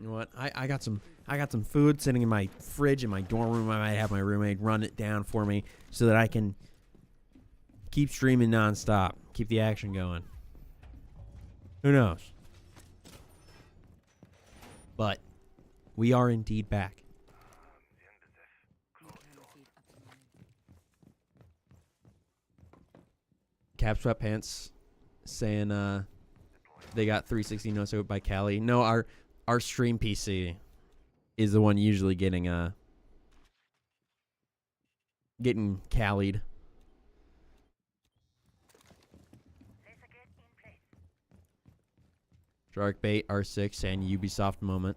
A: You know what? I got some food sitting in my fridge in my dorm room. I might have my roommate run it down for me so that I can keep streaming nonstop. Keep the action going. Who knows? But we are indeed back.
C: Camera feed up and running.
A: Cap Sweatpants saying they got 360 no scope by Cali. No, our stream PC is the one usually getting Cali'd.
E: Laser gate in place.
A: Sharkbait, R6, and Ubisoft moment.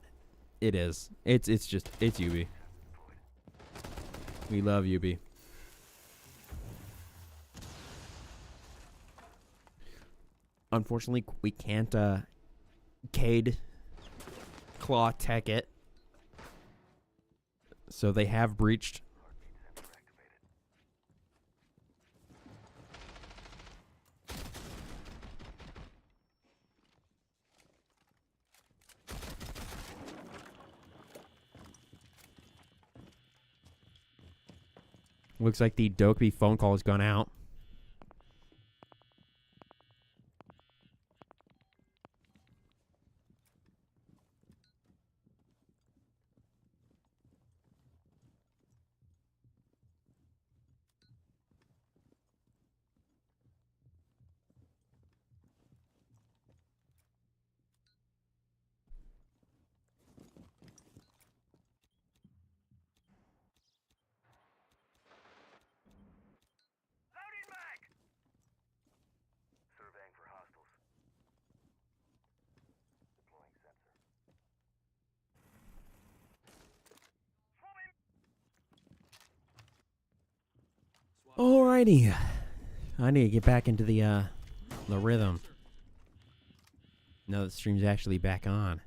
A: It is. It's Ubi. We love Ubi. Unfortunately, we can't Cade claw tech it. So they have breached. Looks like the Dokeby phone call has gone out.
D: Loading mag! Surveying for hostiles. Deploying sensor.
A: Alrighty. I need to get back into the rhythm. Now that the stream's actually back on.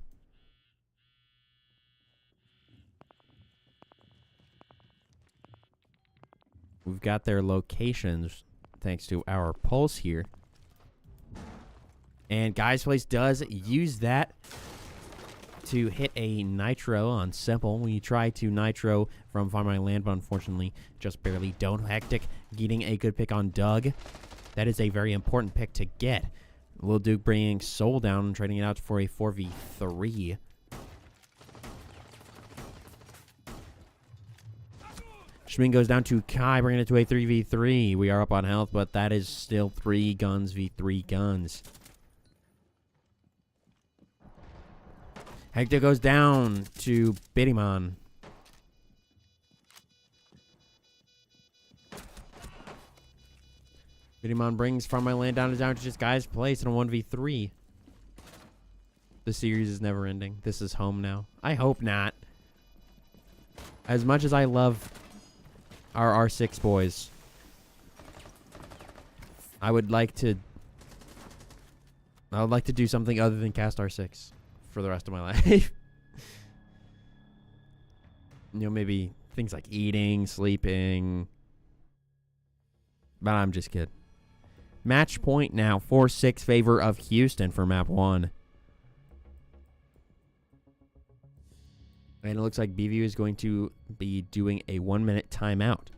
A: We've got their locations thanks to our pulse here. And Guy's Place does use that to hit a nitro on Simple. We try to nitro from Find My Land, but unfortunately just barely don't. Hectic getting a good pick on Doug. That is a very important pick to get. Lil Duke bringing Soul down and trading it out for a 4v3. Schming goes down to Kai, bringing it to a 3v3. We are up on health, but that is still 3 guns v 3 guns. Hector goes down to Biddyman. Biddyman brings From My Land down to just Guy's Place in a 1v3. The series is never ending. This is home now. I hope not. As much as I love our R6 boys, I would like to do something other than cast R6 for the rest of my life. maybe things like eating, sleeping. But I'm just kidding. Match point now, 4-6 favor of Houston for map 1. And it looks like BVU is going to be doing a 1-minute timeout.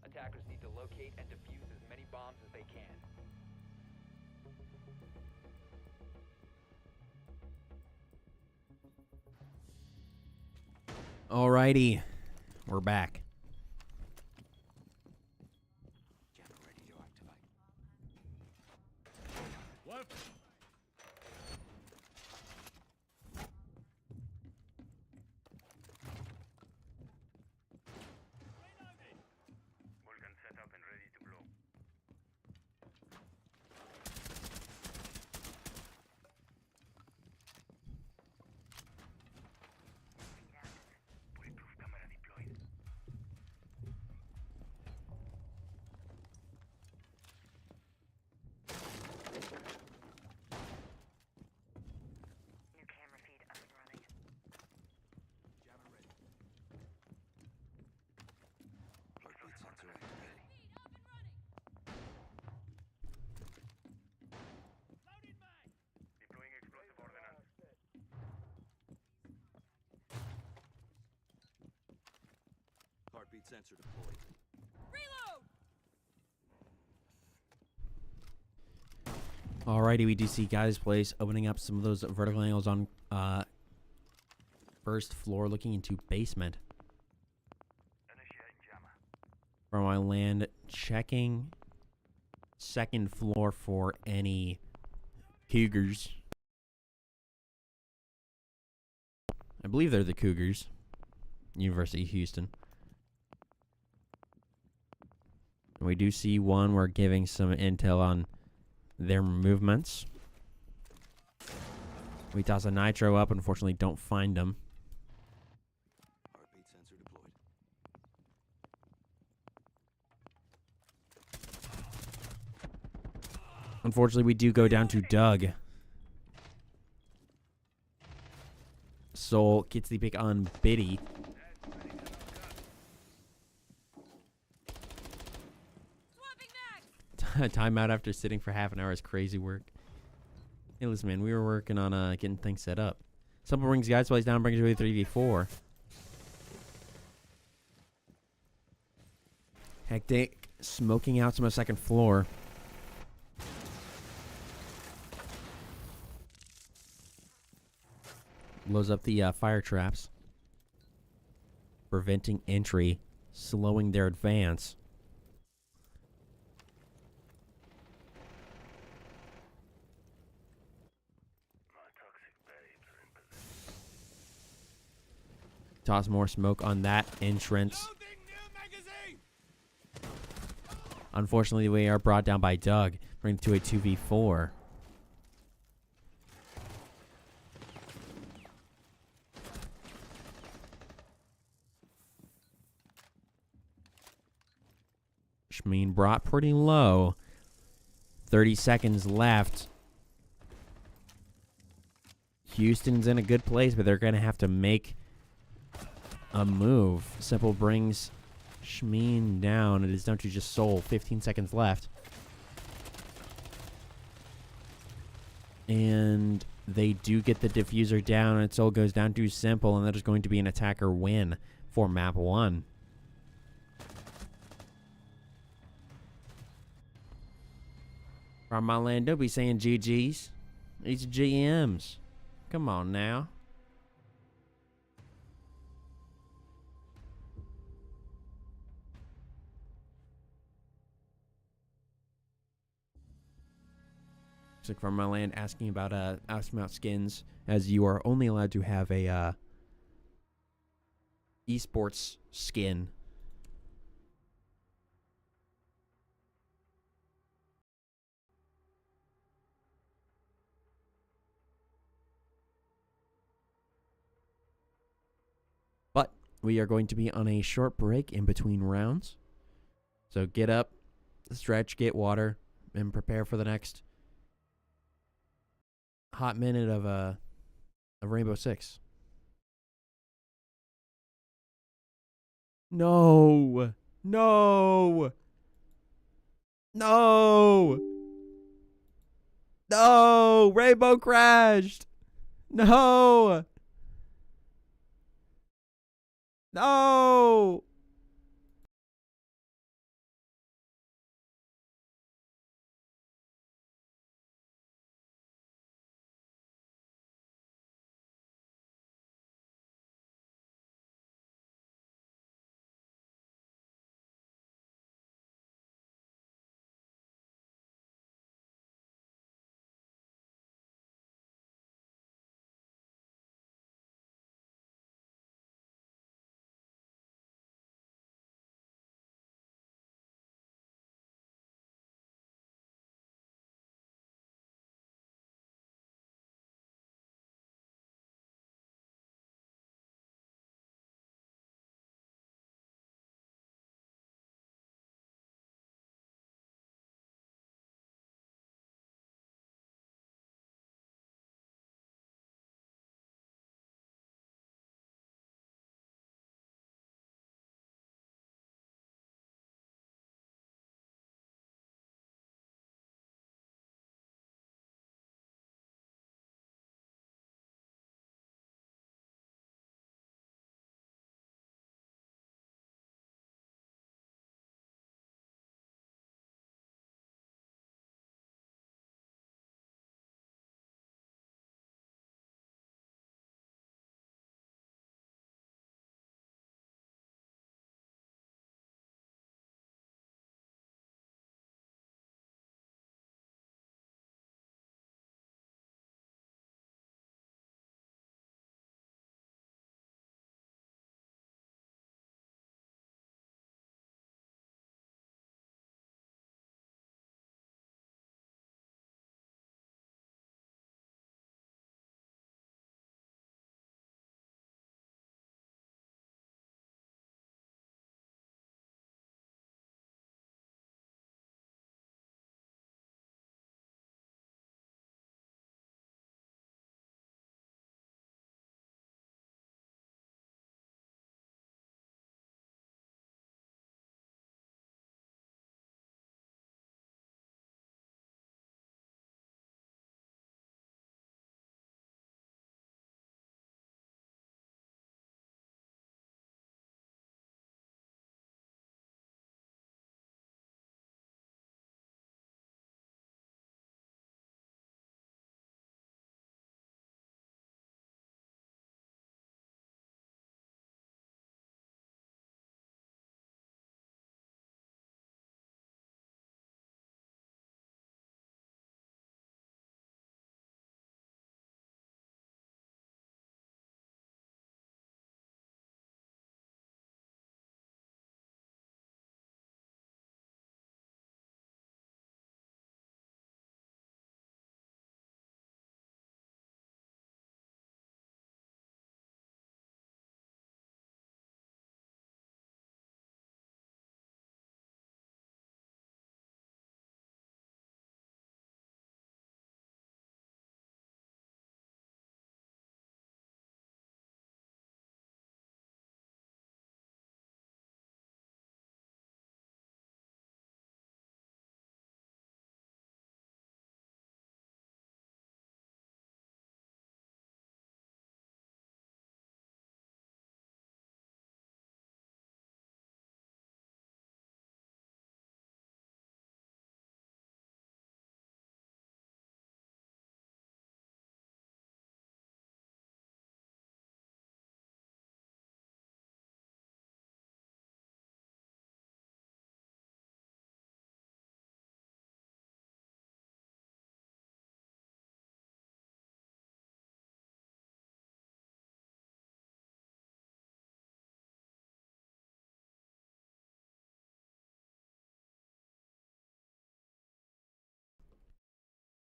B: Attackers need to locate and defuse as many bombs as they can.
A: Alrighty, we're back.
D: Vulcan set up and ready to blow. Bulletproof camera deployed.
E: New camera feed up and running.
F: Heartbeat sensor activated.
D: Deploying explosive ordnance.
F: Heartbeat sensor deployed.
A: Alrighty, we do see Guys Place opening up some of those vertical angles on first floor, looking into basement.
D: Initiating jammer.
A: From my land, checking second floor for any Cougars. I believe they're the Cougars. University of Houston. And we do see one. We're giving some intel on their movements. We toss a nitro up. Unfortunately, don't find them.
F: Heartbeat sensor deployed.
A: Unfortunately, we do go down to Doug. Soul gets the pick on Biddy. Timeout after sitting for half an hour is crazy work. Hey, listen, man, we were working on getting things set up. Someone brings Guys Place down, brings away 3v4. Hectic smoking out some of the second floor. Blows up the fire traps, preventing entry, slowing their advance.
D: My toxic babes are in position.
A: Toss more smoke on that entrance. Unfortunately, we are brought down by Doug, bringing it to a 2v4. Shmeen brought pretty low. 30 seconds left. Houston's in a good place, but they're going to have to make a move. Simple brings Shmeen down. It is down to just Soul. 15 seconds left. And they do get the diffuser down, and Soul goes down to Simple, and that is going to be an attacker win for map 1. From my land, don't be saying GG's. These GMs. Come on now. Looks like From my land asking about skins, as you are only allowed to have a esports skin. But we are going to be on a short break in between rounds. So get up, stretch, get water, and prepare for the next hot minute of Rainbow Six. No. No. No. No. Rainbow crashed. No. No.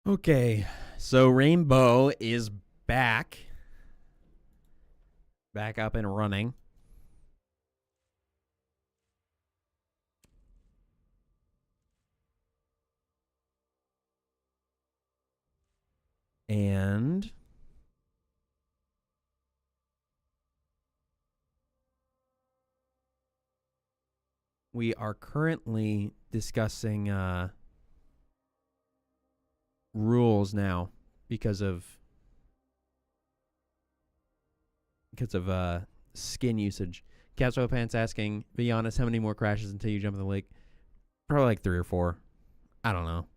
A: Okay, so Rainbow is back up and running. And we are currently discussing rules now because of skin usage. Capsule Pants asking, be honest, how many more crashes until you jump in the lake? Probably like 3 or 4. I don't know.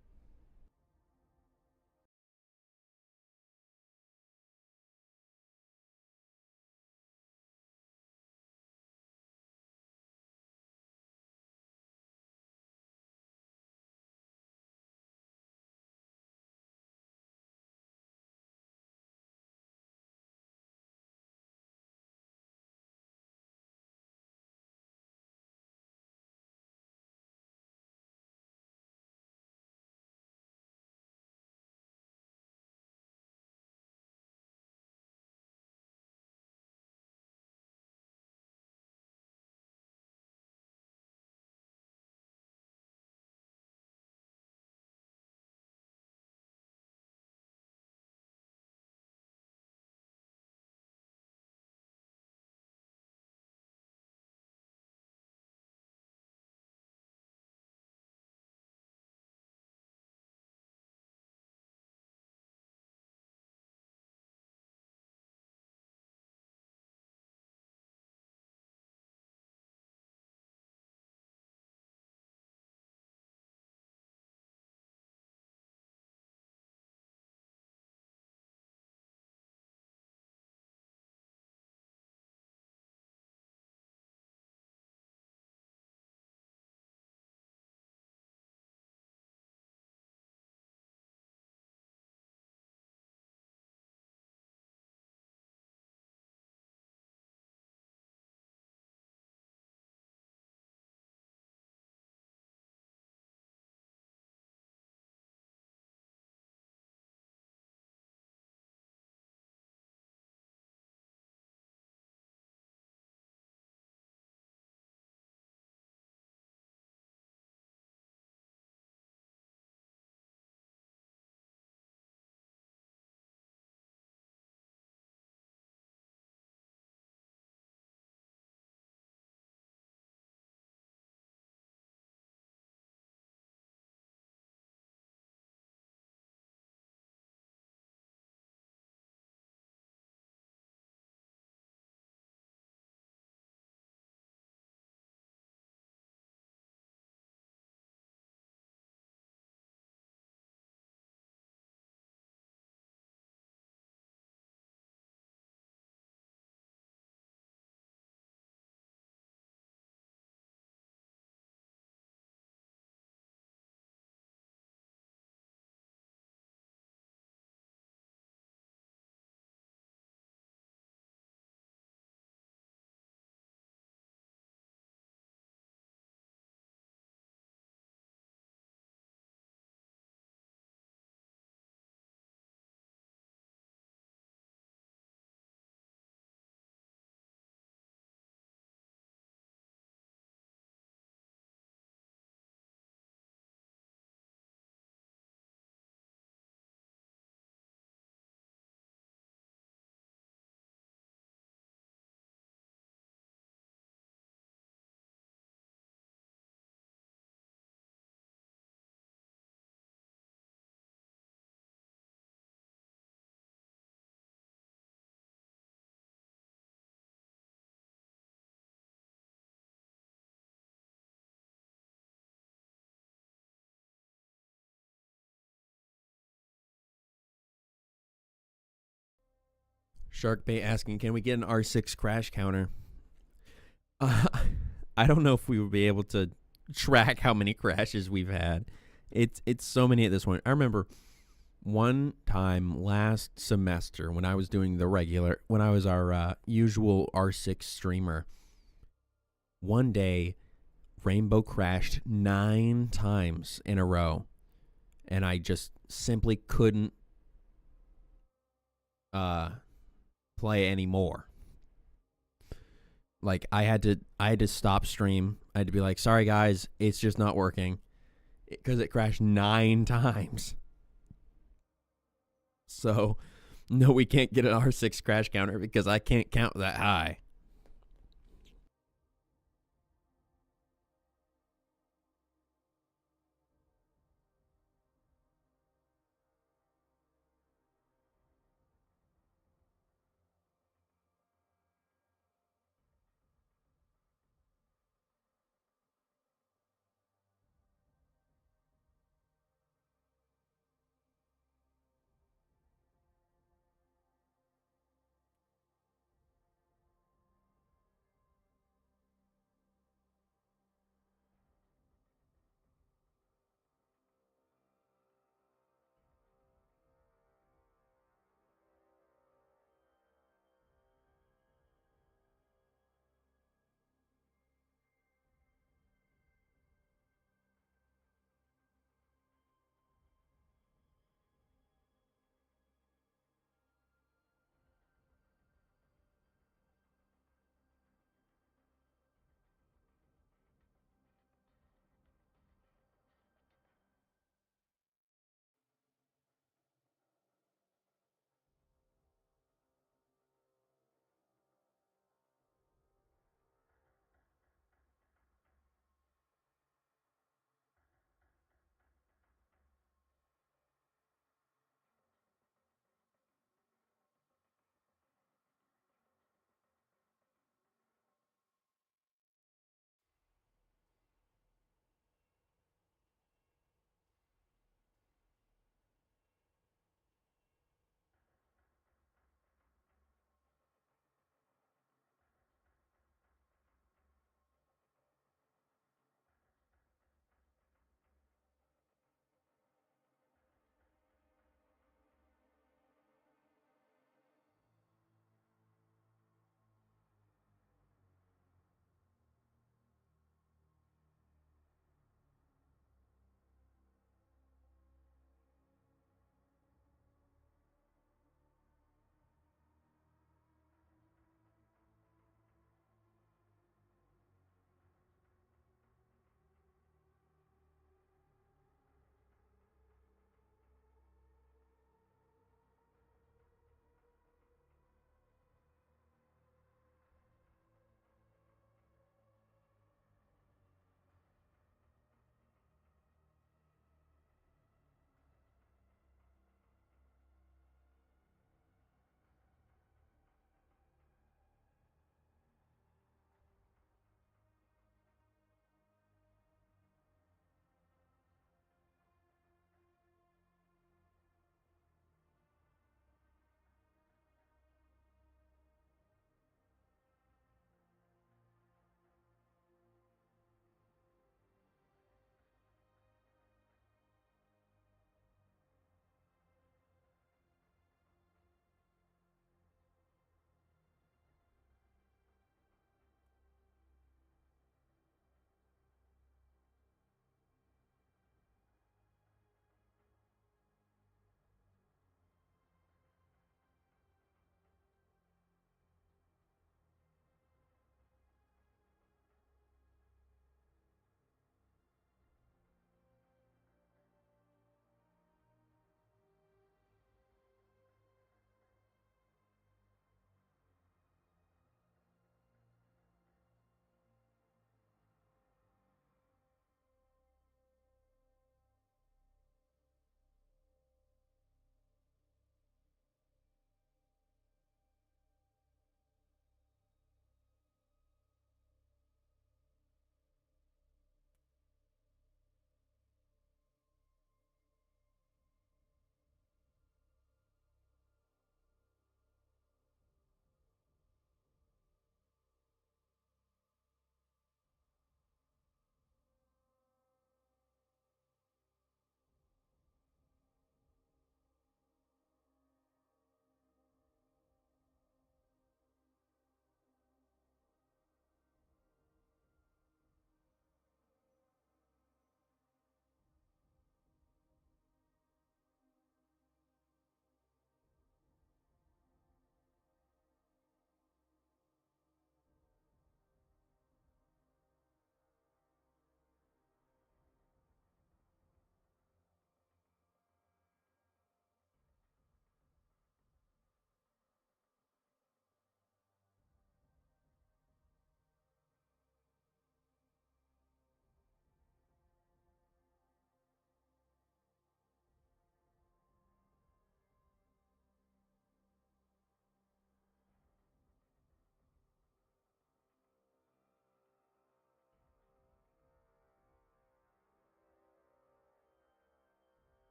A: Sharkbait asking, can we get an R6 crash counter? Uh, I don't know if we would be able to track how many crashes we've had. It's so many at this point. I remember one time last semester when I was doing when I was our usual R6 streamer. One day, Rainbow crashed 9 times in a row. and I just simply couldn't play anymore. Like I had to stop stream. I had to be like, sorry guys, it's just not working, because it crashed 9 times. So no, we can't get an R6 crash counter because I can't count that high.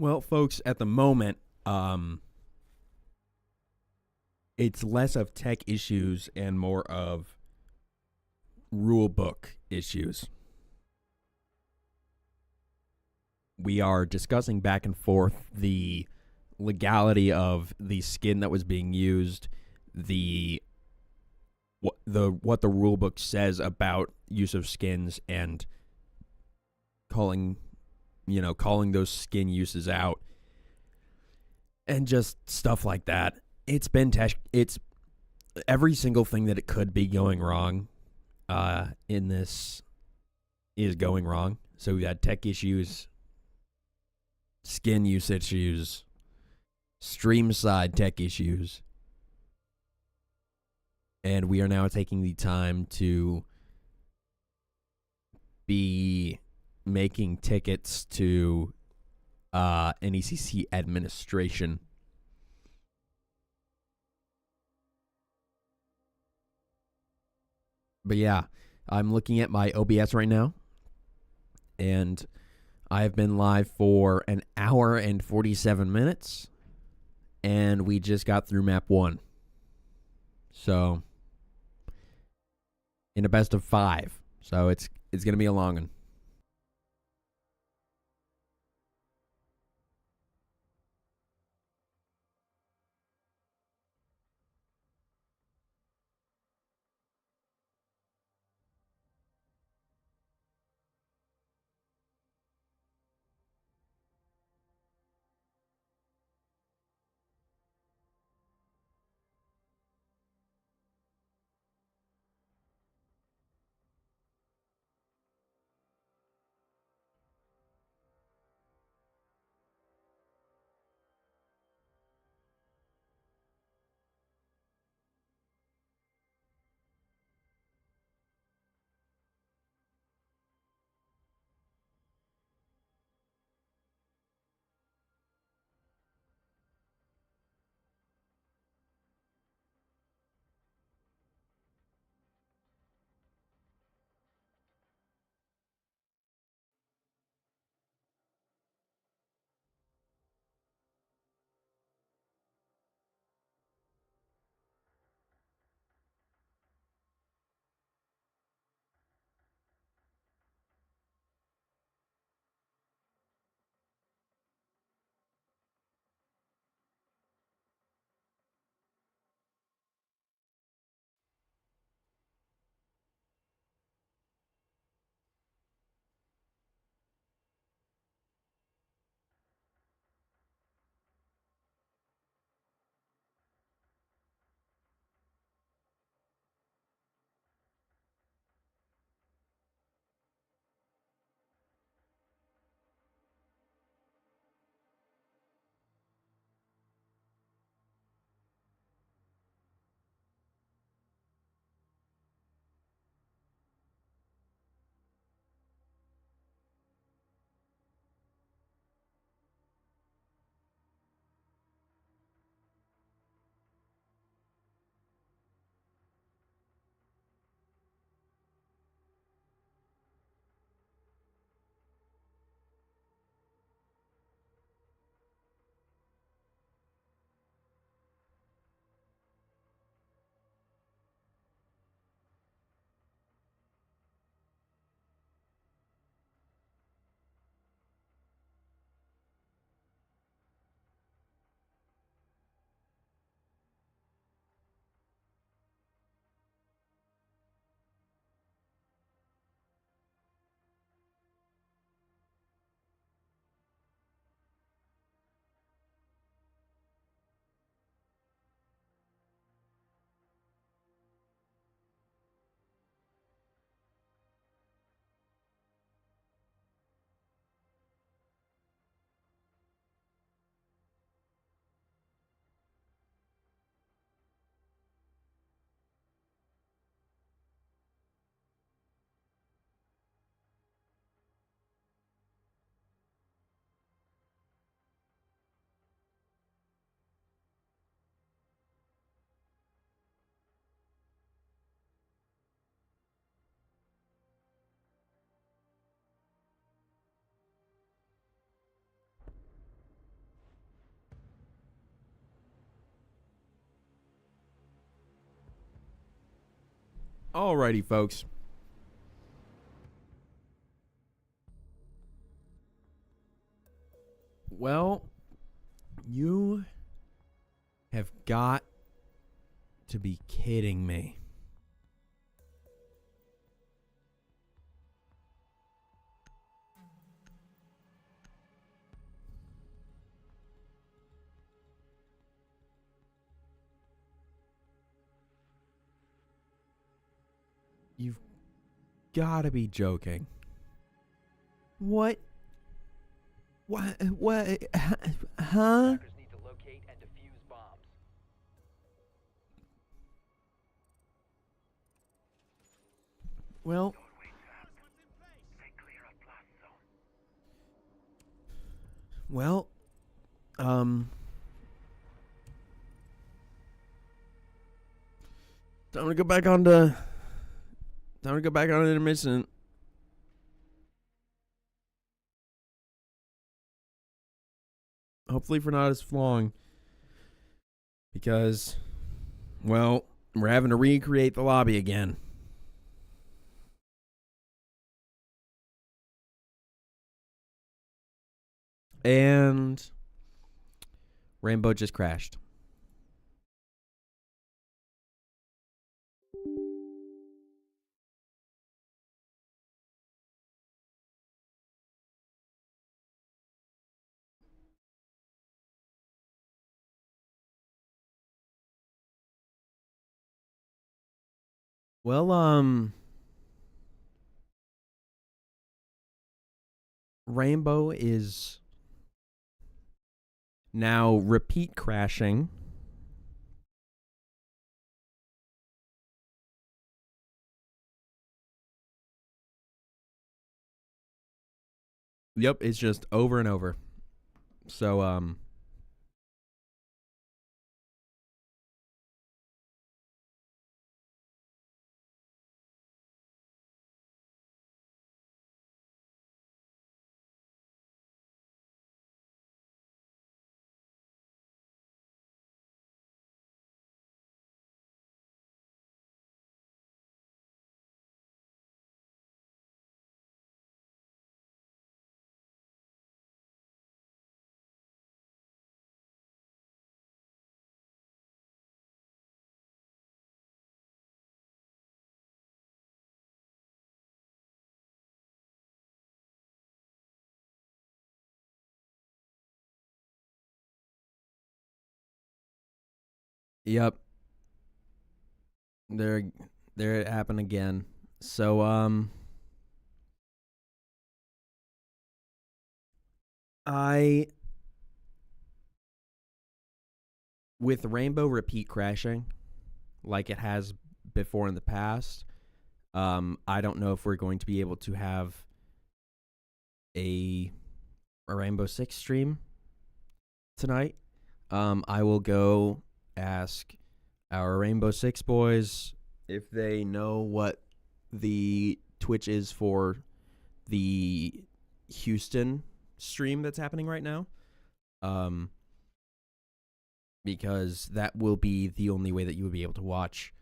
A: Well, folks, at the moment, it's less of tech issues and more of rule book issues. We are discussing back and forth the legality of the skin that was being used, what the rule book says about use of skins, and calling those skin uses out, and just stuff like that. It's been it's every single thing that it could be going wrong in this is going wrong. So we had tech issues, skin use issues, stream side tech issues, and we are now taking the time to be making tickets to NECC administration. But yeah, I'm looking at my OBS right now, and I have been live for an hour and 47 minutes, and we just got through map 1. So, in a best of 5. So it's going to be a long one. Alrighty, folks. Well, you have got to be kidding me. You've got to be joking. What? What? Huh?
B: Attackers need to locate and defuse bombs.
A: Well,
D: Don't wait, Sam. Stay clear of blast zone.
A: well, time to go back on to. Time to go back on intermission. Hopefully for not as long. Because, well, we're having to recreate the lobby again. And Rainbow just crashed. Well, Rainbow is now repeat crashing. Yep, it's just over and over. So, yep. There it happened again. So, with Rainbow repeat crashing, like it has before in the past, I don't know if we're going to be able to have a Rainbow Six stream tonight. I will go ask our Rainbow Six boys if they know what the Twitch is for the Houston stream that's happening right now. Because that will be the only way that you would be able to watch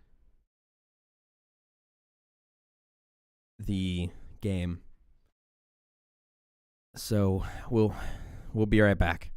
A: the game. So we'll be right back.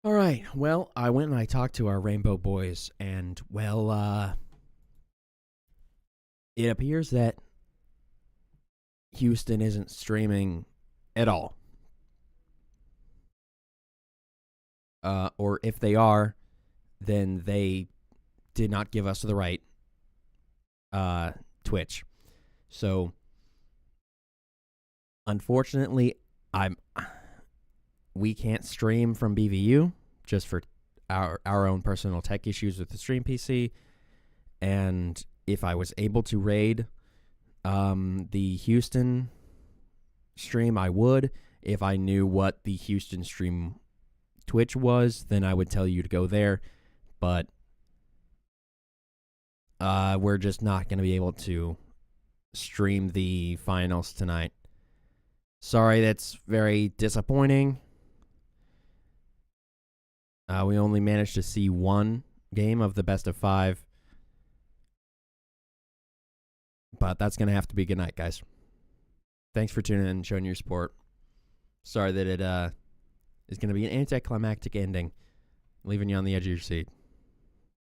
A: All right. Well, I went and I talked to our Rainbow Boys, and, well, it appears that Houston isn't streaming at all. Or if they are, then they did not give us the right Twitch. So, unfortunately, we can't stream from BVU just for our own personal tech issues with the stream PC. And if I was able to raid the Houston stream, I would. If I knew what the Houston stream Twitch was, then I would tell you to go there. But we're just not going to be able to stream the finals tonight. Sorry, that's very disappointing. We only managed to see one game of the best of 5. But that's going to have to be good night, guys. Thanks for tuning in and showing your support. Sorry that it is going to be an anticlimactic ending, leaving you on the edge of your seat.